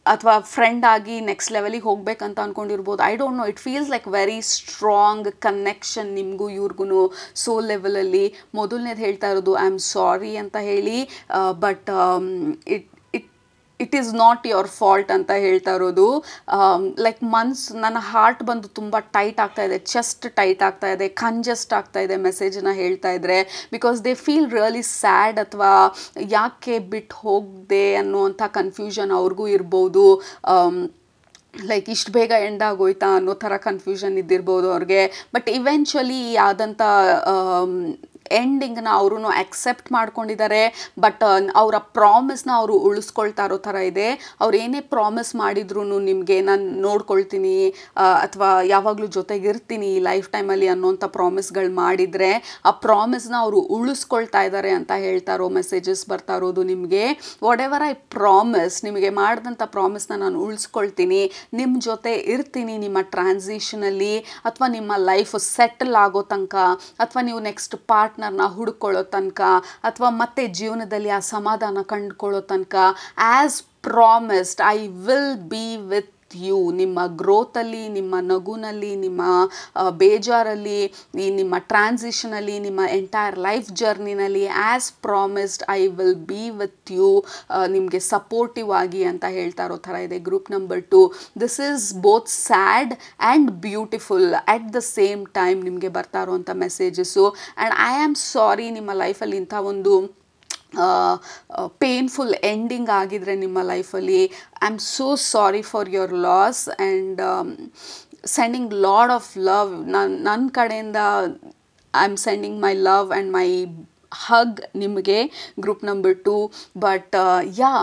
[SPEAKER 1] ಅಥವಾ ಫ್ರೆಂಡ್ ಆಗಿ ನೆಕ್ಸ್ಟ್ ಲೆವೆಲಿಗೆ ಹೋಗ್ಬೇಕಂತ ಅಂದ್ಕೊಂಡಿರ್ಬೋದು. I don't know, it feels like very strong connection ನಿಮಗೂ ಇವ್ರಿಗೂ ಸೋಲ್ ಲೆವೆಲಲ್ಲಿ. ಮೊದಲನೇದು ಹೇಳ್ತಾ ಇರೋದು ಐ ಆಮ್ ಸಾರಿ ಅಂತ ಹೇಳಿ, but it is not your fault ಅಂತ ಹೇಳ್ತಾ ಇರೋದು. ಲೈಕ್ ನನ್ನ ಹಾರ್ಟ್ ಬಂದು ತುಂಬ ಟೈಟ್ ಆಗ್ತಾ ಇದೆ, ಚೆಸ್ಟ್ ಟೈಟ್ ಆಗ್ತಾ ಇದೆ, ಕಂಜೆಸ್ಟ್ ಆಗ್ತಾ ಇದೆ ಮೆಸೇಜನ್ನ ಹೇಳ್ತಾ ಇದ್ರೆ. Because they feel really sad, ಅಥವಾ ಯಾಕೆ ಬಿಟ್ಟು ಹೋಗದೆ ಅನ್ನುವಂಥ ಕನ್ಫ್ಯೂಷನ್ ಅವ್ರಿಗೂ ಇರ್ಬೋದು. ಲೈಕ್ ಇಷ್ಟು ಬೇಗ ಎಂಡ್ ಆಗೋಯ್ತಾ ಅನ್ನೋ ಥರ ಕನ್ಫ್ಯೂಷನ್ ಇದ್ದಿರ್ಬೋದು ಅವ್ರಿಗೆ. ಬಟ್ ಇವೆಂಚುಲಿ ಆದಂಥ ಎಂಡಿಂಗ್ನ ಅವರು ಅಕ್ಸೆಪ್ಟ್ ಮಾಡ್ಕೊಂಡಿದ್ದಾರೆ. ಬಟ್ ಅವರ ಪ್ರಾಮಿಸ್ನ ಅವರು ಉಳಿಸ್ಕೊಳ್ತಾ ಇರೋ ಥರ ಇದೆ. ಅವ್ರು ಏನೇ ಪ್ರಾಮಿಸ್ ಮಾಡಿದ್ರು ನಿಮಗೆ ನಾನು ನೋಡ್ಕೊಳ್ತೀನಿ ಅಥವಾ ಯಾವಾಗಲೂ ಜೊತೆಗಿರ್ತೀನಿ ಈ ಲೈಫ್ ಟೈಮಲ್ಲಿ ಅನ್ನೋಂಥ ಪ್ರಾಮಿಸ್ಗಳು ಮಾಡಿದರೆ ಆ ಪ್ರಾಮಿಸ್ನ ಅವರು ಉಳಿಸ್ಕೊಳ್ತಾ ಇದ್ದಾರೆ ಅಂತ ಹೇಳ್ತಾ ಇರೋ ಮೆಸೇಜಸ್ ಬರ್ತಾ ಇರೋದು ನಿಮಗೆ. ವಾಟ್ ಎವರ್ ಐ ಪ್ರಾಮಿಸ್, ನಿಮಗೆ ಮಾಡಿದಂಥ ಪ್ರಾಮಿಸ್ನ ನಾನು ಉಳಿಸ್ಕೊಳ್ತೀನಿ, ನಿಮ್ಮ ಜೊತೆ ಇರ್ತೀನಿ ನಿಮ್ಮ ಟ್ರಾನ್ಸಿಷನಲ್ಲಿ, ಅಥವಾ ನಿಮ್ಮ ಲೈಫ್ ಸೆಟಲ್ ಆಗೋ ತನಕ, ಅಥವಾ ನೀವು ನೆಕ್ಸ್ಟ್ ಪಾರ್ಟ್ನರ್ನ ಹುಡುಕೊಳ್ಳೋ ತನಕ, ಅಥವಾ ಮತ್ತೆ ಜೀವನದಲ್ಲಿ ಆ ಸಮಾಧಾನ ಕಂಡುಕೊಳ್ಳೋ ತನಕ. As promised I will be with you. ನಿಮ್ಮ ಗ್ರೋತಲ್ಲಿ, ನಿಮ್ಮ ನಗುನಲ್ಲಿ, ನಿಮ್ಮ ಬೇಜಾರಲ್ಲಿ, ನಿಮ್ಮ ಟ್ರಾನ್ಸಿಷನಲ್ಲಿ, ನಿಮ್ಮ ಎಂಟೈರ್ ಲೈಫ್ ಜರ್ನಿನಲ್ಲಿ as promised I will be with you, ನಿಮಗೆ ಸಪೋರ್ಟಿವ್ ಆಗಿ ಅಂತ ಹೇಳ್ತಾ ಇರೋ ಥರ ಇದೆ group number 2. This is both sad and beautiful at the same time ನಿಮಗೆ ಬರ್ತಾ ಇರೋವಂಥ ಮೆಸೇಜಸ್ಸು. ಆ್ಯಂಡ್ ಐ ಆಮ್ ಸಾರಿ, ನಿಮ್ಮ ಲೈಫಲ್ಲಿ ಇಂಥ ಒಂದು ಪೇನ್ಫುಲ್ ಎಂಡಿಂಗ್ ಆಗಿದ್ರೆ ನಿಮ್ಮ ಲೈಫಲ್ಲಿ. I am so sorry for your loss and sending loads of love. ನನ್ನ ಕಡೆಯಿಂದ I am sending my love and my hug ನಿಮಗೆ group number 2. But yeah,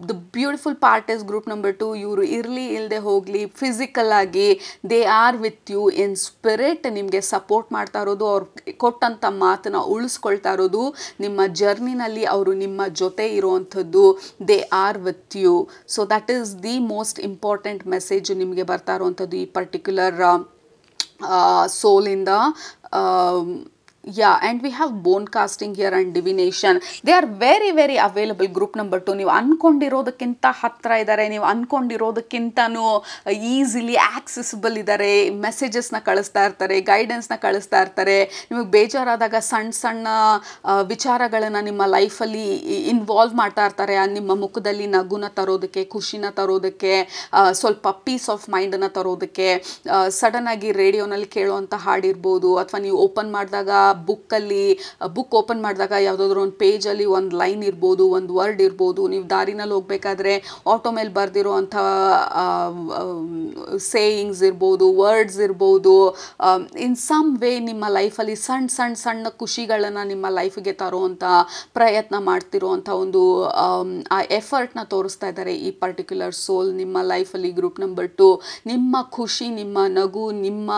[SPEAKER 1] the beautiful part is group number 2, ಇವರು ಇರಲಿ ಇಲ್ಲದೆ ಹೋಗಲಿ ಫಿಸಿಕಲ್ ಆಗಿ they are with you in spirit. ನಿಮಗೆ support ಮಾಡ್ತಾ ಇರೋದು, ಅವ್ರು ಕೊಟ್ಟಂಥ ಮಾತನ್ನ ಉಳಿಸ್ಕೊಳ್ತಾ ಇರೋದು, ನಿಮ್ಮ ಜರ್ನಿನಲ್ಲಿ ಅವರು ನಿಮ್ಮ ಜೊತೆ ಇರುವಂಥದ್ದು. They are with you. So that is the most important message ನಿಮಗೆ ಬರ್ತಾ ಇರುವಂಥದ್ದು ಈ ಪರ್ಟಿಕ್ಯುಲರ್ ಸೋಲಿಂದ. Yeah, and we have bone casting here and divination. They are very very available group number 2. ನೀವು ಅಂದ್ಕೊಂಡಿರೋದಕ್ಕಿಂತ ಹತ್ತಿರ ಇದ್ದಾರೆ, ನೀವು ಅಂದ್ಕೊಂಡಿರೋದಕ್ಕಿಂತನೂ ಈಸಿಲಿ ಆಕ್ಸೆಸಿಬಲ್ ಇದ್ದಾರೆ. ಮೆಸೇಜಸ್ನ ಕಳಿಸ್ತಾ ಇರ್ತಾರೆ, ಗೈಡೆನ್ಸ್ನ ಕಳಿಸ್ತಾ ಇರ್ತಾರೆ. ನಿಮಗೆ ಬೇಜಾರಾದಾಗ ಸಣ್ಣ ಸಣ್ಣ ವಿಚಾರಗಳನ್ನು ನಿಮ್ಮ ಲೈಫಲ್ಲಿ ಇನ್ವಾಲ್ವ್ ಮಾಡ್ತಾ ಇರ್ತಾರೆ. ನಿಮ್ಮ ಮುಖದಲ್ಲಿ ನಗುನ ತರೋದಕ್ಕೆ, ಖುಷಿನ ತರೋದಕ್ಕೆ, ಸ್ವಲ್ಪ ಪೀಸ್ ಆಫ್ ಮೈಂಡನ್ನು ತರೋದಕ್ಕೆ. ಸಡನ್ನಾಗಿ ರೇಡಿಯೋನಲ್ಲಿ ಕೇಳುವಂಥ ಹಾಡಿರ್ಬೋದು, ಅಥವಾ ನೀವು ಓಪನ್ ಮಾಡಿದಾಗ ಬುಕ್ ಓಪನ್ ಮಾಡಿದಾಗ ಯಾವುದಾದ್ರೂ ಒಂದು ಪೇಜಲ್ಲಿ ಒಂದು ಲೈನ್ ಇರ್ಬೋದು, ಒಂದು ವರ್ಡ್ ಇರ್ಬೋದು. ನೀವು ದಾರಿನಲ್ಲಿ ಹೋಗಬೇಕಾದ್ರೆ ಆಟೋ ಮೇಲೆ ಬರೆದಿರೋವಂಥ ಸೇಯಿಂಗ್ಸ್ ಇರ್ಬೋದು, ವರ್ಡ್ಸ್ ಇರ್ಬೋದು. ಇನ್ ಸಮ್ ವೇ ನಿಮ್ಮ ಲೈಫಲ್ಲಿ ಸಣ್ಣ ಸಣ್ಣ ಸಣ್ಣ ಖುಷಿಗಳನ್ನು ನಿಮ್ಮ ಲೈಫಿಗೆ ತರುವಂಥ ಪ್ರಯತ್ನ ಮಾಡ್ತಿರುವಂಥ ಒಂದು ಆ ಎಫರ್ಟ್ನ ತೋರಿಸ್ತಾ ಇದ್ದಾರೆ ಈ ಪರ್ಟಿಕ್ಯುಲರ್ ಸೋಲ್ ನಿಮ್ಮ ಲೈಫಲ್ಲಿ ಗ್ರೂಪ್ ನಂಬರ್ 2. ನಿಮ್ಮ ಖುಷಿ, ನಿಮ್ಮ ನಗು, ನಿಮ್ಮ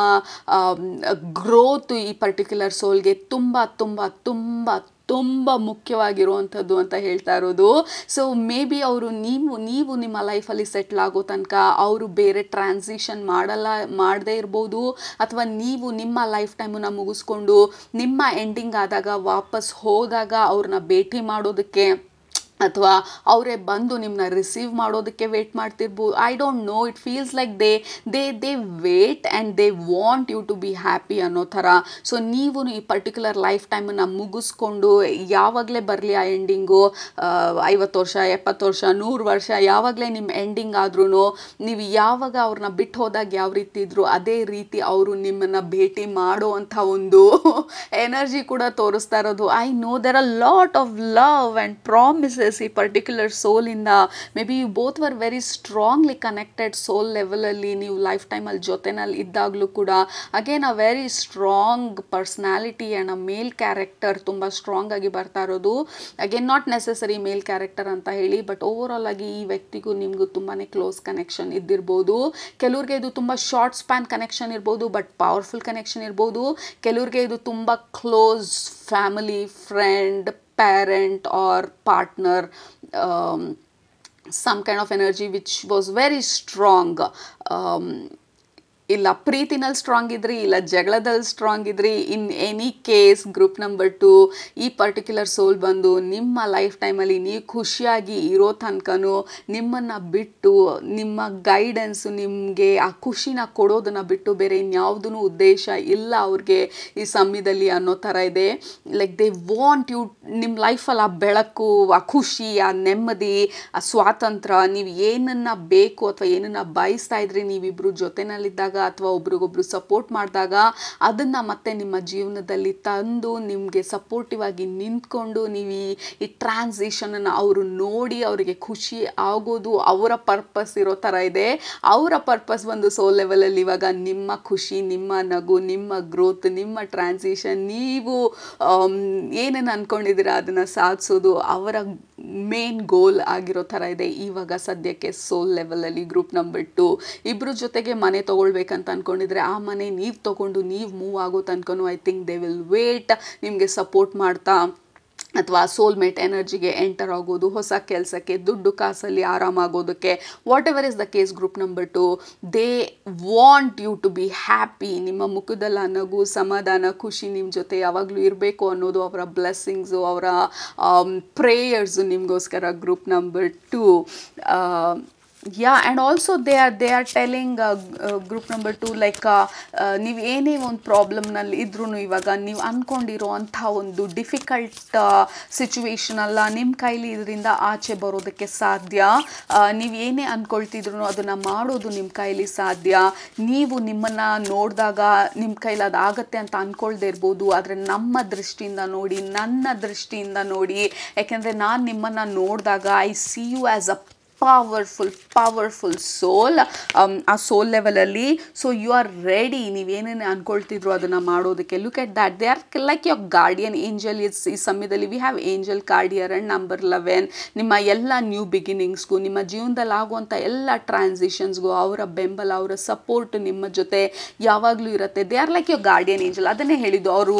[SPEAKER 1] ಗ್ರೋತ್ ಈ ಪರ್ಟಿಕ್ಯುಲರ್ ಸೋಲ್ಗೆ ತುಂಬ ತುಂಬ ತುಂಬ ತುಂಬ ಮುಖ್ಯವಾಗಿರುವಂಥದ್ದು ಅಂತ ಹೇಳ್ತಾ ಇರೋದು. ಸೊ ಮೇ ಬಿ ಅವರು ನೀವು ನಿಮ್ಮ ಲೈಫಲ್ಲಿ ಸೆಟ್ಲ್ ಆಗೋ ತನಕ ಅವರು ಬೇರೆ ಟ್ರಾನ್ಸಿಷನ್ ಮಾಡದೇ ಇರ್ಬೋದು, ಅಥವಾ ನೀವು ನಿಮ್ಮ ಲೈಫ್ ಟೈಮನ್ನು ಮುಗಿಸ್ಕೊಂಡು ನಿಮ್ಮ ಎಂಡಿಂಗ್ ಆದಾಗ ವಾಪಸ್ ಹೋದಾಗ ಅವ್ರನ್ನ ಭೇಟಿ ಮಾಡೋದಕ್ಕೆ, ಅಥವಾ ಅವರೇ ಬಂದು ನಿಮ್ಮನ್ನ ರಿಸೀವ್ ಮಾಡೋದಕ್ಕೆ ವೇಟ್ ಮಾಡ್ತಿರ್ಬೋದು. I don't know, it feels like they wait and they want you to be happy ಅನ್ನೋ ಥರ. ಸೊ ನೀವು ಈ ಪರ್ಟಿಕ್ಯುಲರ್ ಲೈಫ್ ಟೈಮನ್ನು ಮುಗಿಸ್ಕೊಂಡು ಯಾವಾಗಲೇ ಬರಲಿ ಆ ಎಂಡಿಂಗು, 50 ವರ್ಷ, 70 ವರ್ಷ, 100 ವರ್ಷ, ಯಾವಾಗಲೇ ನಿಮ್ಮ ಎಂಡಿಂಗ್ ಆದ್ರೂ ನೀವು ಯಾವಾಗ ಅವ್ರನ್ನ ಬಿಟ್ಟು ಹೋದಾಗ ಯಾವ ರೀತಿ ಇದ್ರು ಅದೇ ರೀತಿ ಅವರು ನಿಮ್ಮನ್ನು ಭೇಟಿ ಮಾಡೋ ಅಂಥ ಒಂದು ಎನರ್ಜಿ ಕೂಡ ತೋರಿಸ್ತಾ ಇರೋದು. I know there are lot of love and promises ಈ ಪರ್ಟಿಕ್ಯುಲರ್ ಸೋಲಿಂದ may B you both were very strongly connected soul ಲೆವೆಲಲ್ಲಿ ನೀವು ಲೈಫ್ ಟೈಮಲ್ಲಿ ಜೊತೆನಲ್ಲಿ ಇದ್ದಾಗಲೂ ಕೂಡ again a very strong personality and a male character ತುಂಬ ಸ್ಟ್ರಾಂಗ್ ಆಗಿ ಬರ್ತಾ ಇರೋದು. Again not necessary male character ಅಂತ ಹೇಳಿ, ಬಟ್ ಓವರ್ ಆಲ್ ಆಗಿ ಈ ವ್ಯಕ್ತಿಗೂ ನಿಮಗೂ ತುಂಬಾ ಕ್ಲೋಸ್ ಕನೆಕ್ಷನ್ ಇದ್ದಿರ್ಬೋದು. ಕೆಲವ್ರಿಗೆ ಇದು ತುಂಬ ಶಾರ್ಟ್ ಸ್ಪ್ಯಾನ್ ಕನೆಕ್ಷನ್ ಇರ್ಬೋದು, ಬಟ್ ಪವರ್ಫುಲ್ ಕನೆಕ್ಷನ್ ಇರ್ಬೋದು. ಕೆಲವ್ರಿಗೆ ಇದು ತುಂಬ close family, friend, parent or partner, some kind of energy which was very strong. ಇಲ್ಲ ಪ್ರೀತಿನಲ್ಲಿ ಸ್ಟ್ರಾಂಗ್ ಇದ್ರಿ, ಇಲ್ಲ ಜಗಳದಲ್ಲಿ ಸ್ಟ್ರಾಂಗ್ ಇದ್ರಿ. In any case group number 2 ಈ ಪರ್ಟಿಕ್ಯುಲರ್ ಸೋಲ್ ಬಂದು ನಿಮ್ಮ ಲೈಫ್ ಟೈಮಲ್ಲಿ ನೀವು ಖುಷಿಯಾಗಿ ಇರೋ ತನಕನೂ ನಿಮ್ಮನ್ನು ಬಿಟ್ಟು, ನಿಮ್ಮ ಗೈಡೆನ್ಸು ನಿಮಗೆ ಆ ಖುಷಿನ ಕೊಡೋದನ್ನು ಬಿಟ್ಟು ಬೇರೆ ಇನ್ಯಾವುದೂ ಉದ್ದೇಶ ಇಲ್ಲ ಅವ್ರಿಗೆ ಈ ಸಮಯದಲ್ಲಿ ಅನ್ನೋ ಥರ ಇದೆ. ಲೈಕ್ ದೇ ವಾಂಟ್ ಯು, ನಿಮ್ಮ ಲೈಫಲ್ಲಿ ಆ ಬೆಳಕು, ಆ ಖುಷಿ, ಆ ನೆಮ್ಮದಿ, ಆ ಸ್ವಾತಂತ್ರ್ಯ, ನೀವು ಏನನ್ನು ಬೇಕು ಅಥವಾ ಏನನ್ನು ಬಯಸ್ತಾ ಇದ್ರಿ ನೀವಿಬ್ಬರು ಜೊತೆನಲ್ಲಿದ್ದಾಗ ಅಥವಾ ಒಬ್ರಿಗೊಬ್ರು ಸಪೋರ್ಟ್ ಮಾಡಿದಾಗ ಅದನ್ನು ಮತ್ತೆ ನಿಮ್ಮ ಜೀವನದಲ್ಲಿ ತಂದು ನಿಮಗೆ ಸಪೋರ್ಟಿವ್ ಆಗಿ ನಿಂತ್ಕೊಂಡು ನೀವು ಈ ಟ್ರಾನ್ಸಿಷನನ್ನು ಅವರು ನೋಡಿ ಅವರಿಗೆ ಖುಷಿ ಆಗೋದು ಅವರ ಪರ್ಪಸ್ ಇರೋ ಥರ ಇದೆ. ಅವರ ಪರ್ಪಸ್ ಒಂದು ಸೋಲ್ ಲೆವೆಲಲ್ಲಿ ಇವಾಗ ನಿಮ್ಮ ಖುಷಿ, ನಿಮ್ಮ ನಗು, ನಿಮ್ಮ ಗ್ರೋತ್, ನಿಮ್ಮ ಟ್ರಾನ್ಸಿಷನ್, ನೀವು ಏನನ್ನು ಅಂದ್ಕೊಂಡಿದ್ದೀರಾ ಅದನ್ನು ಸಾಧಿಸೋದು ಅವರ ಮೇನ್ ಗೋಲ್ ಆಗಿರೋ ಥರ ಇದೆ ಇವಾಗ ಸದ್ಯಕ್ಕೆ ಸೋಲ್ ಲೆವೆಲಲ್ಲಿ. ಗ್ರೂಪ್ ನಂಬರ್ 2 ಇಬ್ಬರು ಜೊತೆಗೆ ಮನೆ ತೊಗೊಳ್ಬೇಕಂತ ಅಂದ್ಕೊಂಡಿದ್ರೆ ಆ ಮನೆ ನೀವು ತೊಗೊಂಡು ನೀವು ಮೂವ್ ಆಗೋ ತನಕನೂ I think they will wait ನಿಮಗೆ ಸಪೋರ್ಟ್ ಮಾಡ್ತಾ, ಅಥವಾ ಸೋಲ್ಮೇಟ್ ಎನರ್ಜಿಗೆ ಎಂಟರ್ ಆಗೋದು, ಹೊಸ ಕೆಲಸಕ್ಕೆ, ದುಡ್ಡು ಕಾಸಲ್ಲಿ ಆರಾಮಾಗೋದಕ್ಕೆ, whatever is the case. Group number 2 they want you to be happy. ನಿಮ್ಮ ಮುಖದಲ್ಲಿ ನಗು, ಸಮಾಧಾನ, ಖುಷಿ ನಿಮ್ಮ ಜೊತೆ ಯಾವಾಗಲೂ ಇರಬೇಕು ಅನ್ನೋದು ಅವರ ಬ್ಲೆಸ್ಸಿಂಗ್ಸು, ಅವರ ಪ್ರೇಯರ್ಸು ನಿಮಗೋಸ್ಕರ. Group number 2 yeah, and also they are telling group number 2 like ನೀವು ಏನೇ ಒಂದು ಪ್ರಾಬ್ಲಮ್ನಲ್ಲಿ ಇದ್ರೂ ಇವಾಗ ನೀವು ಅಂದ್ಕೊಂಡಿರೋ ಅಂಥ ಒಂದು ಡಿಫಿಕಲ್ಟ್ ಸಿಚುವೇಶನ್ ಅಲ್ಲ, ನಿಮ್ಮ ಕೈಲಿ ಇದರಿಂದ ಆಚೆ ಬರೋದಕ್ಕೆ ಸಾಧ್ಯ. ನೀವು ಏನೇ ಅಂದ್ಕೊಳ್ತಿದ್ರು ಅದನ್ನು ಮಾಡೋದು ನಿಮ್ಮ ಕೈಲಿ ಸಾಧ್ಯ. ನೀವು ನಿಮ್ಮನ್ನು ನೋಡಿದಾಗ ನಿಮ್ಮ ಕೈಲಿ ಅದಾಗತ್ತೆ ಅಂತ ಅಂದ್ಕೊಳ್ದೇ ಇರ್ಬೋದು, ಆದರೆ ನಮ್ಮ ದೃಷ್ಟಿಯಿಂದ ನೋಡಿ, ನನ್ನ ದೃಷ್ಟಿಯಿಂದ ನೋಡಿ, ಯಾಕೆಂದರೆ ನಾನು ನಿಮ್ಮನ್ನು ನೋಡಿದಾಗ I see you as a powerful soul ಆ ಸೋಲ್ ಲೆವೆಲಲ್ಲಿ. ಸೊ ಯು ಆರ್ ರೆಡಿ, ನೀವೇನೇನು ಅಂದ್ಕೊಳ್ತಿದ್ರು ಅದನ್ನು ಮಾಡೋದಕ್ಕೆ. Look at that, they are like your guardian angel. ಈ ಸಮಯದಲ್ಲಿ we have angel card here and number 11. ನಿಮ್ಮ ಎಲ್ಲ ನ್ಯೂ ಬಿಗಿನಿಂಗ್ಸ್ಗೂ, ನಿಮ್ಮ ಜೀವನದಲ್ಲಿ ಆಗುವಂಥ ಎಲ್ಲ ಟ್ರಾನ್ಸಿಷನ್ಸ್ಗೂ ಅವರ ಬೆಂಬಲ, ಅವರ ಸಪೋರ್ಟ್ ನಿಮ್ಮ ಜೊತೆ ಯಾವಾಗಲೂ ಇರುತ್ತೆ. They are like your guardian angel. ಅದನ್ನೇ ಹೇಳಿದ್ದು, ಅವರು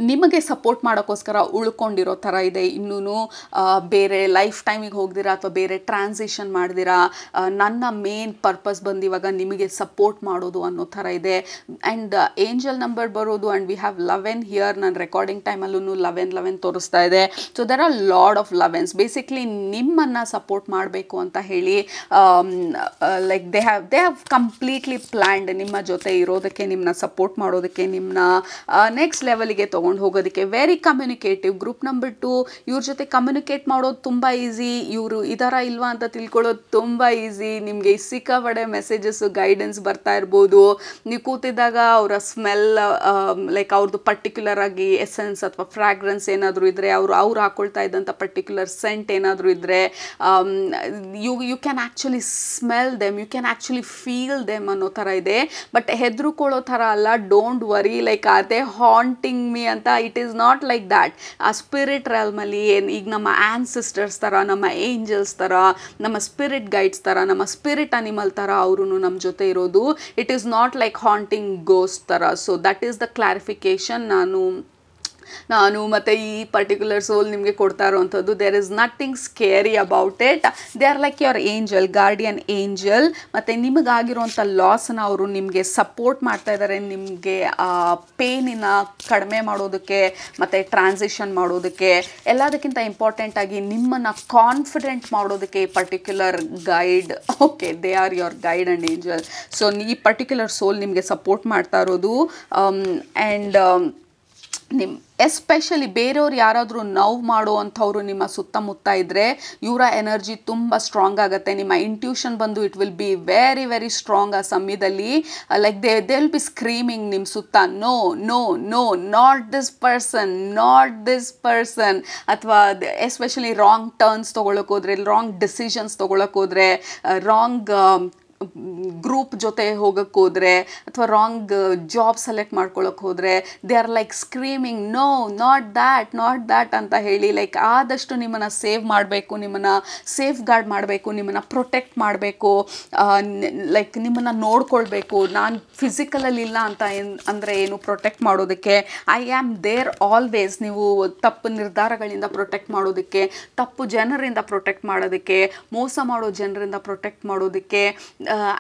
[SPEAKER 1] ನಿಮಗೆ ಸಪೋರ್ಟ್ ಮಾಡೋಕ್ಕೋಸ್ಕರ ಉಳ್ಕೊಂಡಿರೋ ಥರ ಇದೆ. ಇನ್ನೂ ಬೇರೆ ಲೈಫ್ ಟೈಮಿಗೆ ಹೋಗ್ದಿರಾ ಅಥವಾ ಬೇರೆ ಟ್ರಾನ್ಸಿಷನ್ ಮಾಡ್ದಿರಾ, ನನ್ನ ಮೇನ್ ಪರ್ಪಸ್ ಬಂದು ಇವಾಗ ನಿಮಗೆ ಸಪೋರ್ಟ್ ಮಾಡೋದು ಅನ್ನೋ ಥರ ಇದೆ. ಆ್ಯಂಡ್ ಏಂಜಲ್ ನಂಬರ್ ಬರೋದು, ಆ್ಯಂಡ್ ವಿ ಹ್ಯಾವ್ 11 ಹಿಯರ್. ನಾನು ರೆಕಾರ್ಡಿಂಗ್ ಟೈಮಲ್ಲೂ 11 ತೋರಿಸ್ತಾ ಇದೆ. So there are lot of 11s. Basically ನಿಮ್ಮನ್ನು ಸಪೋರ್ಟ್ ಮಾಡಬೇಕು ಅಂತ ಹೇಳಿ like they have completely planned ನಿಮ್ಮ ಜೊತೆ ಇರೋದಕ್ಕೆ, ನಿಮ್ಮನ್ನ ಸಪೋರ್ಟ್ ಮಾಡೋದಕ್ಕೆ, ನಿಮ್ಮನ್ನ ನೆಕ್ಸ್ಟ್ ಲೆವೆಲ್ಗೆ ತೊಗೊಂಡು ಹೋಗೋದಕ್ಕೆ. Very communicative. ಗ್ರೂಪ್ ನಂಬರ್ 2 ಇವ್ರ ಜೊತೆ ಕಮ್ಯುನಿಕೇಟ್ ಮಾಡೋದು ತುಂಬ ಈಸಿ. ಇವರು ಇದರ ಇಲ್ವಾ ಅಂತ ತಿಳ್ಕೊಳ್ಳೋದು ತುಂಬ ಈಸಿ. ನಿಮಗೆ ಸಿಕ್ಕಾಪಟ್ಟೆ ಮೆಸೇಜಸ್ಸು, ಗೈಡೆನ್ಸ್ ಬರ್ತಾ ಇರ್ಬೋದು. ನೀವು ಕೂತಿದ್ದಾಗ ಅವರ ಸ್ಮೆಲ್, ಲೈಕ್ ಅವ್ರದ್ದು ಪರ್ಟಿಕ್ಯುಲರ್ ಆಗಿ ಎಸೆನ್ಸ್ ಅಥವಾ ಫ್ರಾಗ್ರೆನ್ಸ್ ಏನಾದರೂ ಇದ್ದರೆ, ಅವ್ರು ಹಾಕೊಳ್ತಾ ಇದ್ದಂಥ ಪರ್ಟಿಕ್ಯುಲರ್ ಸೆಂಟ್ ಏನಾದರೂ ಇದ್ದರೆ, you can actually smell them, you can actually feel them ಅನ್ನೋ ಥರ ಇದೆ. ಬಟ್ ಹೆದರ್ಕೊಳ್ಳೋ ಥರ ಅಲ್ಲ. ಡೋಂಟ್ ವರಿ, ಲೈಕ್ ಅದೇ ಹಾಂಟಿಂಗ್ ಮೀ ಅಂತ. It is not like that. ಆ ಸ್ಪಿರಿಟ್ ರೆಲ್ಮಲ್ಲಿ ಈಗ ನಮ್ಮ ಆನ್ಸಿಸ್ಟರ್ಸ್ ಥರ, ನಮ್ಮ ಏಂಜಲ್ಸ್ ಥರ, ನಮ್ಮ ಸ್ಪಿರಿಟ್ ಗೈಡ್ಸ್ ಥರ, ನಮ್ಮ ಸ್ಪಿರಿಟ್ ಅನಿಮಲ್ ಥರ ಅವರು ನಮ್ಮ ಜೊತೆ ಇರೋದು. It is not like haunting ghost ಥರ. So that is the clarification ನಾನು ಮತ್ತು ಈ ಪರ್ಟಿಕ್ಯುಲರ್ ಸೋಲ್ ನಿಮಗೆ ಕೊಡ್ತಾ ಇರೋವಂಥದ್ದು. There is nothing scary about it. They are like your angel, guardian angel. ಮತ್ತು ನಿಮಗಾಗಿರೋಂಥ ಲಾಸನ್ನ ಅವರು ನಿಮಗೆ ಸಪೋರ್ಟ್ ಮಾಡ್ತಾ ಇದ್ದಾರೆ, ನಿಮಗೆ ಆ ಪೇನಿನ ಕಡಿಮೆ ಮಾಡೋದಕ್ಕೆ ಮತ್ತು ಟ್ರಾನ್ಸಿಷನ್ ಮಾಡೋದಕ್ಕೆ. ಎಲ್ಲದಕ್ಕಿಂತ ಇಂಪಾರ್ಟೆಂಟಾಗಿ ನಿಮ್ಮನ್ನು ಕಾನ್ಫಿಡೆಂಟ್ ಮಾಡೋದಕ್ಕೆ ಈ particular guide. Okay, they are your guide and angel. So ಈ ಪರ್ಟಿಕ್ಯುಲರ್ ಸೋಲ್ ನಿಮಗೆ ಸಪೋರ್ಟ್ ಮಾಡ್ತಾ ಇರೋದು. ಆ್ಯಂಡ್ ಎಸ್ಪೆಷಲಿ ಬೇರೆಯವ್ರು ಯಾರಾದರೂ ನೋವು ಮಾಡುವಂಥವ್ರು ನಿಮ್ಮ ಸುತ್ತಮುತ್ತ ಇದ್ದರೆ ಇವರ ಎನರ್ಜಿ ತುಂಬ ಸ್ಟ್ರಾಂಗ್ ಆಗುತ್ತೆ. ನಿಮ್ಮ ಇಂಟ್ಯೂಷನ್ ಬಂದು it will be very very strong ಆ ಸಮಯದಲ್ಲಿ. Like they will be screaming ನಿಮ್ಮ ಸುತ್ತ, no no no, not this person, not this person. ಅಥವಾ ಎಸ್ಪೆಷಲಿ ರಾಂಗ್ ಟರ್ನ್ಸ್ ತೊಗೊಳಕ್ಕೆ ಹೋದರೆ, ರಾಂಗ್ ಡಿಸಿಷನ್ಸ್ ತೊಗೊಳಕ್ಕೆ ಹೋದರೆ, ರಾಂಗ್ ಗ್ರೂಪ್ ಜೊತೆ ಹೋಗಕ್ಕೆ ಹೋದರೆ, ಅಥವಾ ರಾಂಗ್ ಜಾಬ್ ಸೆಲೆಕ್ಟ್ ಮಾಡ್ಕೊಳ್ಳೋಕೆ ಹೋದರೆ, they are like screaming no, not that, not that ಅಂತ ಹೇಳಿ. ಲೈಕ್ ಆದಷ್ಟು ನಿಮ್ಮನ್ನು ಸೇವ್ ಮಾಡಬೇಕು, ನಿಮ್ಮನ್ನು ಸೇಫ್ ಗಾರ್ಡ್ ಮಾಡಬೇಕು, ನಿಮ್ಮನ್ನು ಪ್ರೊಟೆಕ್ಟ್ ಮಾಡಬೇಕು, ಲೈಕ್ ನಿಮ್ಮನ್ನು ನೋಡ್ಕೊಳ್ಬೇಕು. ನಾನು ಫಿಸಿಕಲಲ್ಲಿ ಇಲ್ಲ ಅಂತ ಅಂದರೆ ಏನು, ಪ್ರೊಟೆಕ್ಟ್ ಮಾಡೋದಕ್ಕೆ ಐ ಆಮ್ ದೇರ್ ಆಲ್ವೇಸ್. ನೀವು ತಪ್ಪು ನಿರ್ಧಾರಗಳಿಂದ ಪ್ರೊಟೆಕ್ಟ್ ಮಾಡೋದಕ್ಕೆ, ತಪ್ಪು ಜನರಿಂದ ಪ್ರೊಟೆಕ್ಟ್ ಮಾಡೋದಕ್ಕೆ, ಮೋಸ ಮಾಡೋ ಜನರಿಂದ ಪ್ರೊಟೆಕ್ಟ್ ಮಾಡೋದಕ್ಕೆ,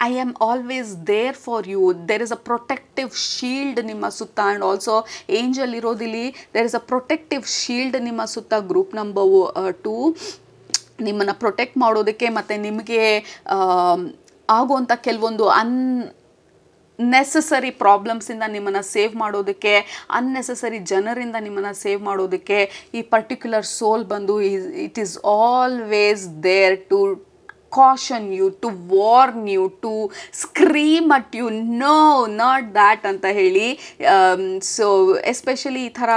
[SPEAKER 1] I am always there for you. There is a protective shield ನಿಮ್ಮ ಸುತ್ತ. ಆ್ಯಂಡ್ ಆಲ್ಸೋ ಏಂಜಲ್ ಇರೋದಿಲ್ಲಿ, there is a protective shield ನಿಮ್ಮ ಸುತ್ತ. ಗ್ರೂಪ್ ನಂಬರ್ 2 ನಿಮ್ಮನ್ನು ಪ್ರೊಟೆಕ್ಟ್ ಮಾಡೋದಕ್ಕೆ ಮತ್ತು ನಿಮಗೆ ಆಗುವಂಥ ಕೆಲವೊಂದು ನೆಸಸರಿ ಪ್ರಾಬ್ಲಮ್ಸಿಂದ ನಿಮ್ಮನ್ನು ಸೇವ್ ಮಾಡೋದಕ್ಕೆ, ಅನ್ನೆಸಸರಿ ಜನರಿಂದ ನಿಮ್ಮನ್ನು ಸೇವ್ ಮಾಡೋದಕ್ಕೆ ಈ ಪರ್ಟಿಕ್ಯುಲರ್ ಸೋಲ್ ಬಂದು it is always there to caution you, to warn you, to scream at you, no, not that ಅಂತ ಹೇಳಿ. ಸೊ ಎಸ್ಪೆಷಲಿ ಈ ಥರ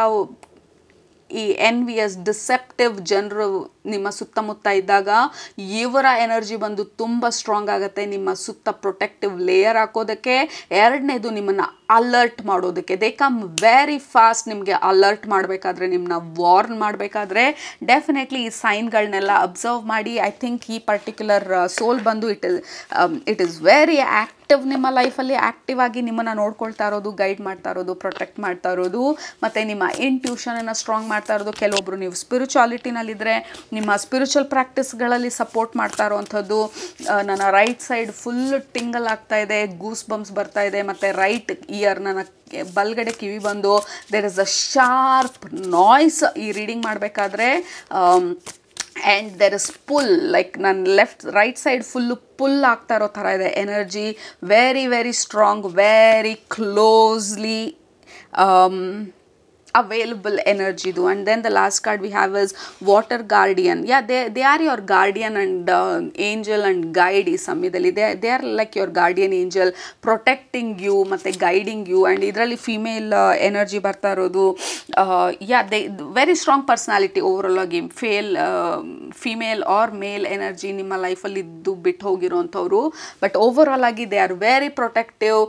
[SPEAKER 1] ಈ ಎನ್ವಿಯಸ್ ಡಿಸೆಪ್ಟಿವ್ ಜನರು ನಿಮ್ಮ ಸುತ್ತಮುತ್ತ ಇದ್ದಾಗ ಇವರ ಎನರ್ಜಿ ಬಂದು ತುಂಬ ಸ್ಟ್ರಾಂಗ್ ಆಗುತ್ತೆ ನಿಮ್ಮ ಸುತ್ತ ಪ್ರೊಟೆಕ್ಟಿವ್ ಲೇಯರ್ ಹಾಕೋದಕ್ಕೆ. ಎರಡನೇದು ನಿಮ್ಮನ್ನು ಅಲರ್ಟ್ ಮಾಡೋದಕ್ಕೆ. They come very fast. ನಿಮಗೆ ಅಲರ್ಟ್ ಮಾಡಬೇಕಾದ್ರೆ, ನಿಮ್ಮನ್ನ ವಾರ್ನ್ ಮಾಡಬೇಕಾದ್ರೆ ಡೆಫಿನೆಟ್ಲಿ ಈ ಸೈನ್ಗಳನ್ನೆಲ್ಲ ಅಬ್ಸರ್ವ್ ಮಾಡಿ. ಐ ಥಿಂಕ್ ಈ ಪರ್ಟಿಕ್ಯುಲರ್ ಸೋಲ್ ಬಂದು ಇಟ್ ಈಸ್ ವೆರಿ ಆ್ಯಕ್ಟಿವ್ ನಿಮ್ಮ ಲೈಫಲ್ಲಿ. ಆ್ಯಕ್ಟಿವ್ ಆಗಿ ನಿಮ್ಮನ್ನು ನೋಡ್ಕೊಳ್ತಾ ಇರೋದು, ಗೈಡ್ ಮಾಡ್ತಾ ಇರೋದು, ಪ್ರೊಟೆಕ್ಟ್ ಮಾಡ್ತಾ ಇರೋದು, ಮತ್ತು ನಿಮ್ಮ ಇಂಟ್ಯೂಷನನ್ನು ಸ್ಟ್ರಾಂಗ್ ಮಾಡ್ತಾ ಇರೋದು. ಕೆಲವೊಬ್ಬರು ನೀವು ಸ್ಪಿರಿಚುಯಾಲಿಟಿನಲ್ಲಿದ್ದರೆ ನಿಮ್ಮ ಸ್ಪಿರಿಚುವಲ್ ಪ್ರಾಕ್ಟೀಸ್ಗಳಲ್ಲಿ ಸಪೋರ್ಟ್ ಮಾಡ್ತಾ ಇರೋವಂಥದ್ದು. ನನ್ನ ರೈಟ್ ಸೈಡ್ ಫುಲ್ ಟಿಂಗಲ್ ಆಗ್ತಾ ಇದೆ, ಗೂಸ್ ಬಂಪ್ಸ್ ಬರ್ತಾ ಇದೆ, ಮತ್ತು ರೈಟ್ ಇಯರ್ ನನ್ನ ಬಲ್ಗಡೆ ಕಿವಿ ಬಂದು there is a sharp noise ಈ ರೀಡಿಂಗ್ ಮಾಡಬೇಕಾದ್ರೆ. And there is pull, like ನನ್ನ ರೈಟ್ ಸೈಡ್ ಫುಲ್ಲು ಪುಲ್ ಆಗ್ತಾ ಇರೋ ಥರ ಇದೆ energy. Very very strong, very closely available energy do. And then the last card we have is water guardian. Yeah, they are your guardian and angel and guide ಈ ಸಮಯದಲ್ಲಿ. they are like your guardian angel protecting you ಮತ್ತೆ guiding you. and ಇದರಲ್ಲಿ female energy ಬರ್ತಾ ಇರೋದು. they very strong personality overall ಆಗಿ. Female or male energy ನಿಮ್ಮ ಲೈಫಲ್ಲಿ ಇದ್ದು ಬಿಟ್ಟು ಹೋಗಿರೋಂಥವ್ರು. ಬಟ್ ಓವರಾಲ್ ಆಗಿ ದೇ ಆರ್ ವೆರಿ ಪ್ರೊಟೆಕ್ಟಿವ್.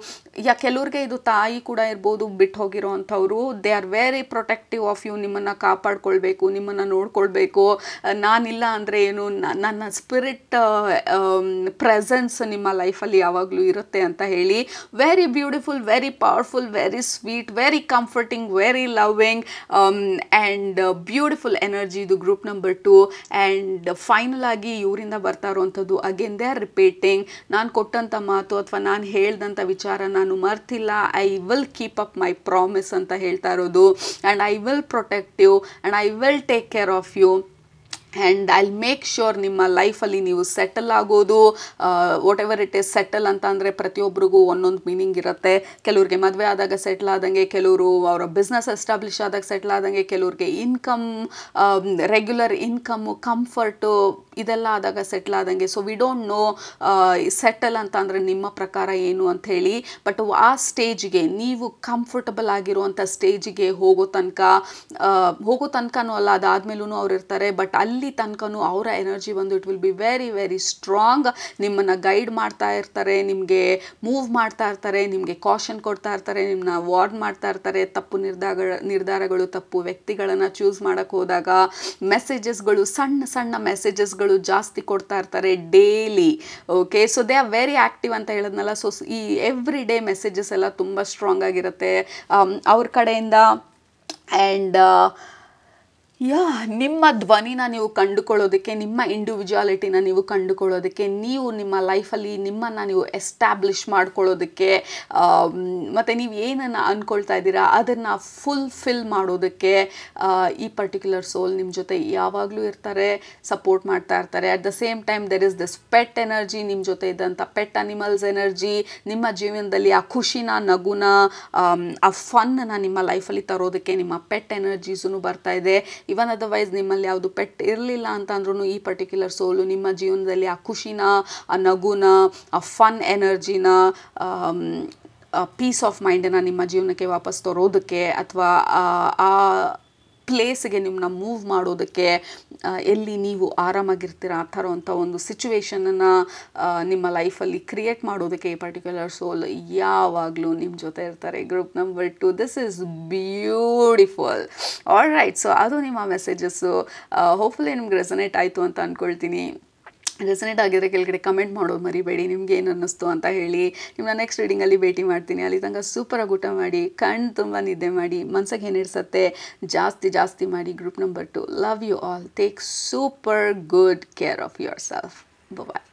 [SPEAKER 1] ಕೆಲವ್ರಿಗೆ ಇದು ತಾಯಿ ಕೂಡ ಇರ್ಬೋದು ಬಿಟ್ಟು ಹೋಗಿರೋವಂಥವ್ರು. They are very protective of you. ನಿಮ್ಮನ್ನು ಕಾಪಾಡ್ಕೊಳ್ಬೇಕು, ನಿಮ್ಮನ್ನು ನೋಡ್ಕೊಳ್ಬೇಕು. ನಾನಿಲ್ಲ ಅಂದರೆ ಏನು, ನನ್ನ ಸ್ಪಿರಿಟ್ ಪ್ರೆಸೆನ್ಸ್ ನಿಮ್ಮ ಲೈಫಲ್ಲಿ ಯಾವಾಗಲೂ ಇರುತ್ತೆ ಅಂತ ಹೇಳಿ. Very beautiful, very powerful, very sweet, very comforting, very loving and beautiful energy ಇದು ಗ್ರೂಪ್ ನಂಬರ್ 2. ಆ್ಯಂಡ್ ಫೈನಲ್ ಆಗಿ ಇವರಿಂದ ಬರ್ತಾ ಇರೋವಂಥದ್ದು ಅಗೇನ್ ದೇ ಆರ್ ರಿಪೀಟಿಂಗ್. ನಾನು ಕೊಟ್ಟಂಥ ಮಾತು ಅಥವಾ ನಾನು ಹೇಳ್ದಂಥ ವಿಚಾರ ನಾನು ಮರ್ತಿಲ್ಲ. I will keep up my promise ಅಂತ ಹೇಳ್ತಾ ಇರೋದು. And I will protect you and I will take care of you. And I make sure ನಿಮ್ಮ ಲೈಫಲ್ಲಿ ನೀವು ಸೆಟಲ್ ಆಗೋದು. What ever it is settle ಅಂತ ಅಂದರೆ ಪ್ರತಿಯೊಬ್ಬರಿಗೂ ಒಂದೊಂದು ಮೀನಿಂಗ್ ಇರುತ್ತೆ. ಕೆಲವ್ರಿಗೆ ಮದುವೆ ಆದಾಗ ಸೆಟ್ಲ್ ಆದಂಗೆ, ಕೆಲವರು ಅವರ ಬಿಸ್ನೆಸ್ ಎಸ್ಟಾಬ್ಲಿಷ್ ಆದಾಗ ಸೆಟ್ಲ್ ಆದಂಗೆ, ಕೆಲವ್ರಿಗೆ ಇನ್ಕಮ್, ರೆಗ್ಯುಲರ್ ಇನ್ಕಮ್ಮು, ಕಂಫರ್ಟು ಇದೆಲ್ಲ ಆದಾಗ ಸೆಟ್ಲ್ ಆದಂಗೆ. So we don't know settle ಅಂತ ಅಂದರೆ ನಿಮ್ಮ ಪ್ರಕಾರ ಏನು ಅಂಥೇಳಿ. ಬಟ್ ಆ ಸ್ಟೇಜಿಗೆ ನೀವು ಕಂಫರ್ಟಬಲ್ ಆಗಿರುವಂಥ ಸ್ಟೇಜಿಗೆ ಹೋಗೋ ತನಕನೂ ಅಲ್ಲ, ಅದಾದಮೇಲೂ ಅವ್ರು ಇರ್ತಾರೆ. ಬಟ್ ಅಲ್ಲಿ ತನಕನೂ ಅವರ ಎನರ್ಜಿ ಬಂದು it will be very very strong. ನಿಮ್ಮನ್ನು ಗೈಡ್ ಮಾಡ್ತಾ ಇರ್ತಾರೆ, ನಿಮಗೆ ಮೂವ್ ಮಾಡ್ತಾ ಇರ್ತಾರೆ, ನಿಮಗೆ ಕಾಷನ್ ಕೊಡ್ತಾ ಇರ್ತಾರೆ, ನಿಮ್ಮನ್ನ ವಾರ್ನ್ ಮಾಡ್ತಾ ಇರ್ತಾರೆ. ತಪ್ಪು ನಿರ್ಧಾರಗಳು, ತಪ್ಪು ವ್ಯಕ್ತಿಗಳನ್ನು ಚೂಸ್ ಮಾಡೋಕ್ಕೆ ಹೋದಾಗ ಮೆಸೇಜಸ್ಗಳು, ಸಣ್ಣ ಸಣ್ಣ ಮೆಸೇಜಸ್ಗಳು ಜಾಸ್ತಿ ಕೊಡ್ತಾ ಇರ್ತಾರೆ daily. Okay, so they are very active ಅಂತ ಹೇಳಿದ್ನಲ್ಲ. ಸೊ ಈ ಎವ್ರಿ ಡೇ ಮೆಸೇಜಸ್ ಎಲ್ಲ ತುಂಬ ಸ್ಟ್ರಾಂಗ್ ಆಗಿರುತ್ತೆ ಅವ್ರ ಕಡೆಯಿಂದ. ಆ್ಯಂಡ್ ಯಾ ನಿಮ್ಮ ಧ್ವನಿನ ನೀವು ಕಂಡುಕೊಳ್ಳೋದಕ್ಕೆ, ನಿಮ್ಮ ಇಂಡಿವಿಜುವಾಲಿಟಿನ ನೀವು ಕಂಡುಕೊಳ್ಳೋದಕ್ಕೆ, ನೀವು ನಿಮ್ಮ ಲೈಫಲ್ಲಿ ನಿಮ್ಮನ್ನು ನೀವು ಎಸ್ಟ್ಯಾಬ್ಲಿಷ್ ಮಾಡ್ಕೊಳ್ಳೋದಕ್ಕೆ, ಮತ್ತು ನೀವು ಏನನ್ನು ಅಂದ್ಕೊಳ್ತಾ ಇದ್ದೀರಾ ಅದನ್ನು ಫುಲ್ಫಿಲ್ ಮಾಡೋದಕ್ಕೆ ಈ ಪರ್ಟಿಕ್ಯುಲರ್ ಸೋಲ್ ನಿಮ್ಮ ಜೊತೆ ಯಾವಾಗಲೂ ಇರ್ತಾರೆ, ಸಪೋರ್ಟ್ ಮಾಡ್ತಾ ಇರ್ತಾರೆ. At the same time there is this pet energy, ನಿಮ್ಮ ಜೊತೆ ಇದ್ದಂಥ ಪೆಟ್ ಅನಿಮಲ್ಸ್ ಎನರ್ಜಿ ನಿಮ್ಮ ಜೀವನದಲ್ಲಿ ಆ ಖುಷಿನ, ನಗುನ, ಆ ಫನ್ನ ನಿಮ್ಮ ಲೈಫಲ್ಲಿ ತರೋದಕ್ಕೆ ನಿಮ್ಮ ಪೆಟ್ ಎನರ್ಜೀಸೂ ಬರ್ತಾ ಇದೆ. ಇವನ್ ಅದರ್ವೈಸ್ ನಿಮ್ಮಲ್ಲಿ ಯಾವುದು ಪೆಟ್ ಇರಲಿಲ್ಲ ಅಂತ ಅಂದ್ರೂ ಈ ಪರ್ಟಿಕ್ಯುಲರ್ ಸೋಲು ನಿಮ್ಮ ಜೀವನದಲ್ಲಿ ಆ ಖುಷಿನ, ಆ ನಗುನ, ಆ ಫನ್ ಎನರ್ಜಿನ, ಪೀಸ್ ಆಫ್ ಮೈಂಡನ್ನು ನಿಮ್ಮ ಜೀವನಕ್ಕೆ ವಾಪಸ್ ತರೋದಕ್ಕೆ, ಅಥವಾ ಆ ಪ್ಲೇಸ್ಗೆ ನಿಮ್ಮನ್ನ ಮೂವ್ ಮಾಡೋದಕ್ಕೆ, ಎಲ್ಲಿ ನೀವು ಆರಾಮಾಗಿರ್ತೀರ ಆ ಥರ ಅಂತ ಒಂದು ಸಿಚುವೇಶನನ್ನು ನಿಮ್ಮ ಲೈಫಲ್ಲಿ ಕ್ರಿಯೇಟ್ ಮಾಡೋದಕ್ಕೆ ಈ ಪರ್ಟಿಕ್ಯುಲರ್ ಸೋಲ್ ಯಾವಾಗಲೂ ನಿಮ್ಮ ಜೊತೆ ಇರ್ತಾರೆ. Group number 2, this is beautiful. All right, so ಅದು ನಿಮ್ಮ ಮೆಸೇಜಸ್ಸು. ಹೋಪ್ಫುಲಿ ನಿಮ್ಗೆ ರೆಸನೇಟ್ ಆಯಿತು ಅಂತ ಅಂದ್ಕೊಳ್ತೀನಿ. ರೆಸನೇಟ್ ಆಗಿದ್ರೆ ಕೆಳಗಡೆ ಕಮೆಂಟ್ ಮಾಡೋದು ಮರಿಬೇಡಿ, ನಿಮ್ಗೆ ಏನು ಅನ್ನಿಸ್ತು ಅಂತ ಹೇಳಿ. ನಿಮ್ಮನ್ನ ನೆಕ್ಸ್ಟ್ ರೀಡಿಂಗಲ್ಲಿ ಭೇಟಿ ಮಾಡ್ತೀನಿ. ಅಲ್ಲಿ ತನಕ ಸೂಪರಾಗಿ ಊಟ ಮಾಡಿ, ಕಣ್ಣು ತುಂಬ ನಿದ್ದೆ ಮಾಡಿ, ಮನ್ಸಿಗೆ ಏನಿಡ್ಸತ್ತೆ ಜಾಸ್ತಿ ಮಾಡಿ. Group number 2, love you all. Take super good care of yourself. Bye.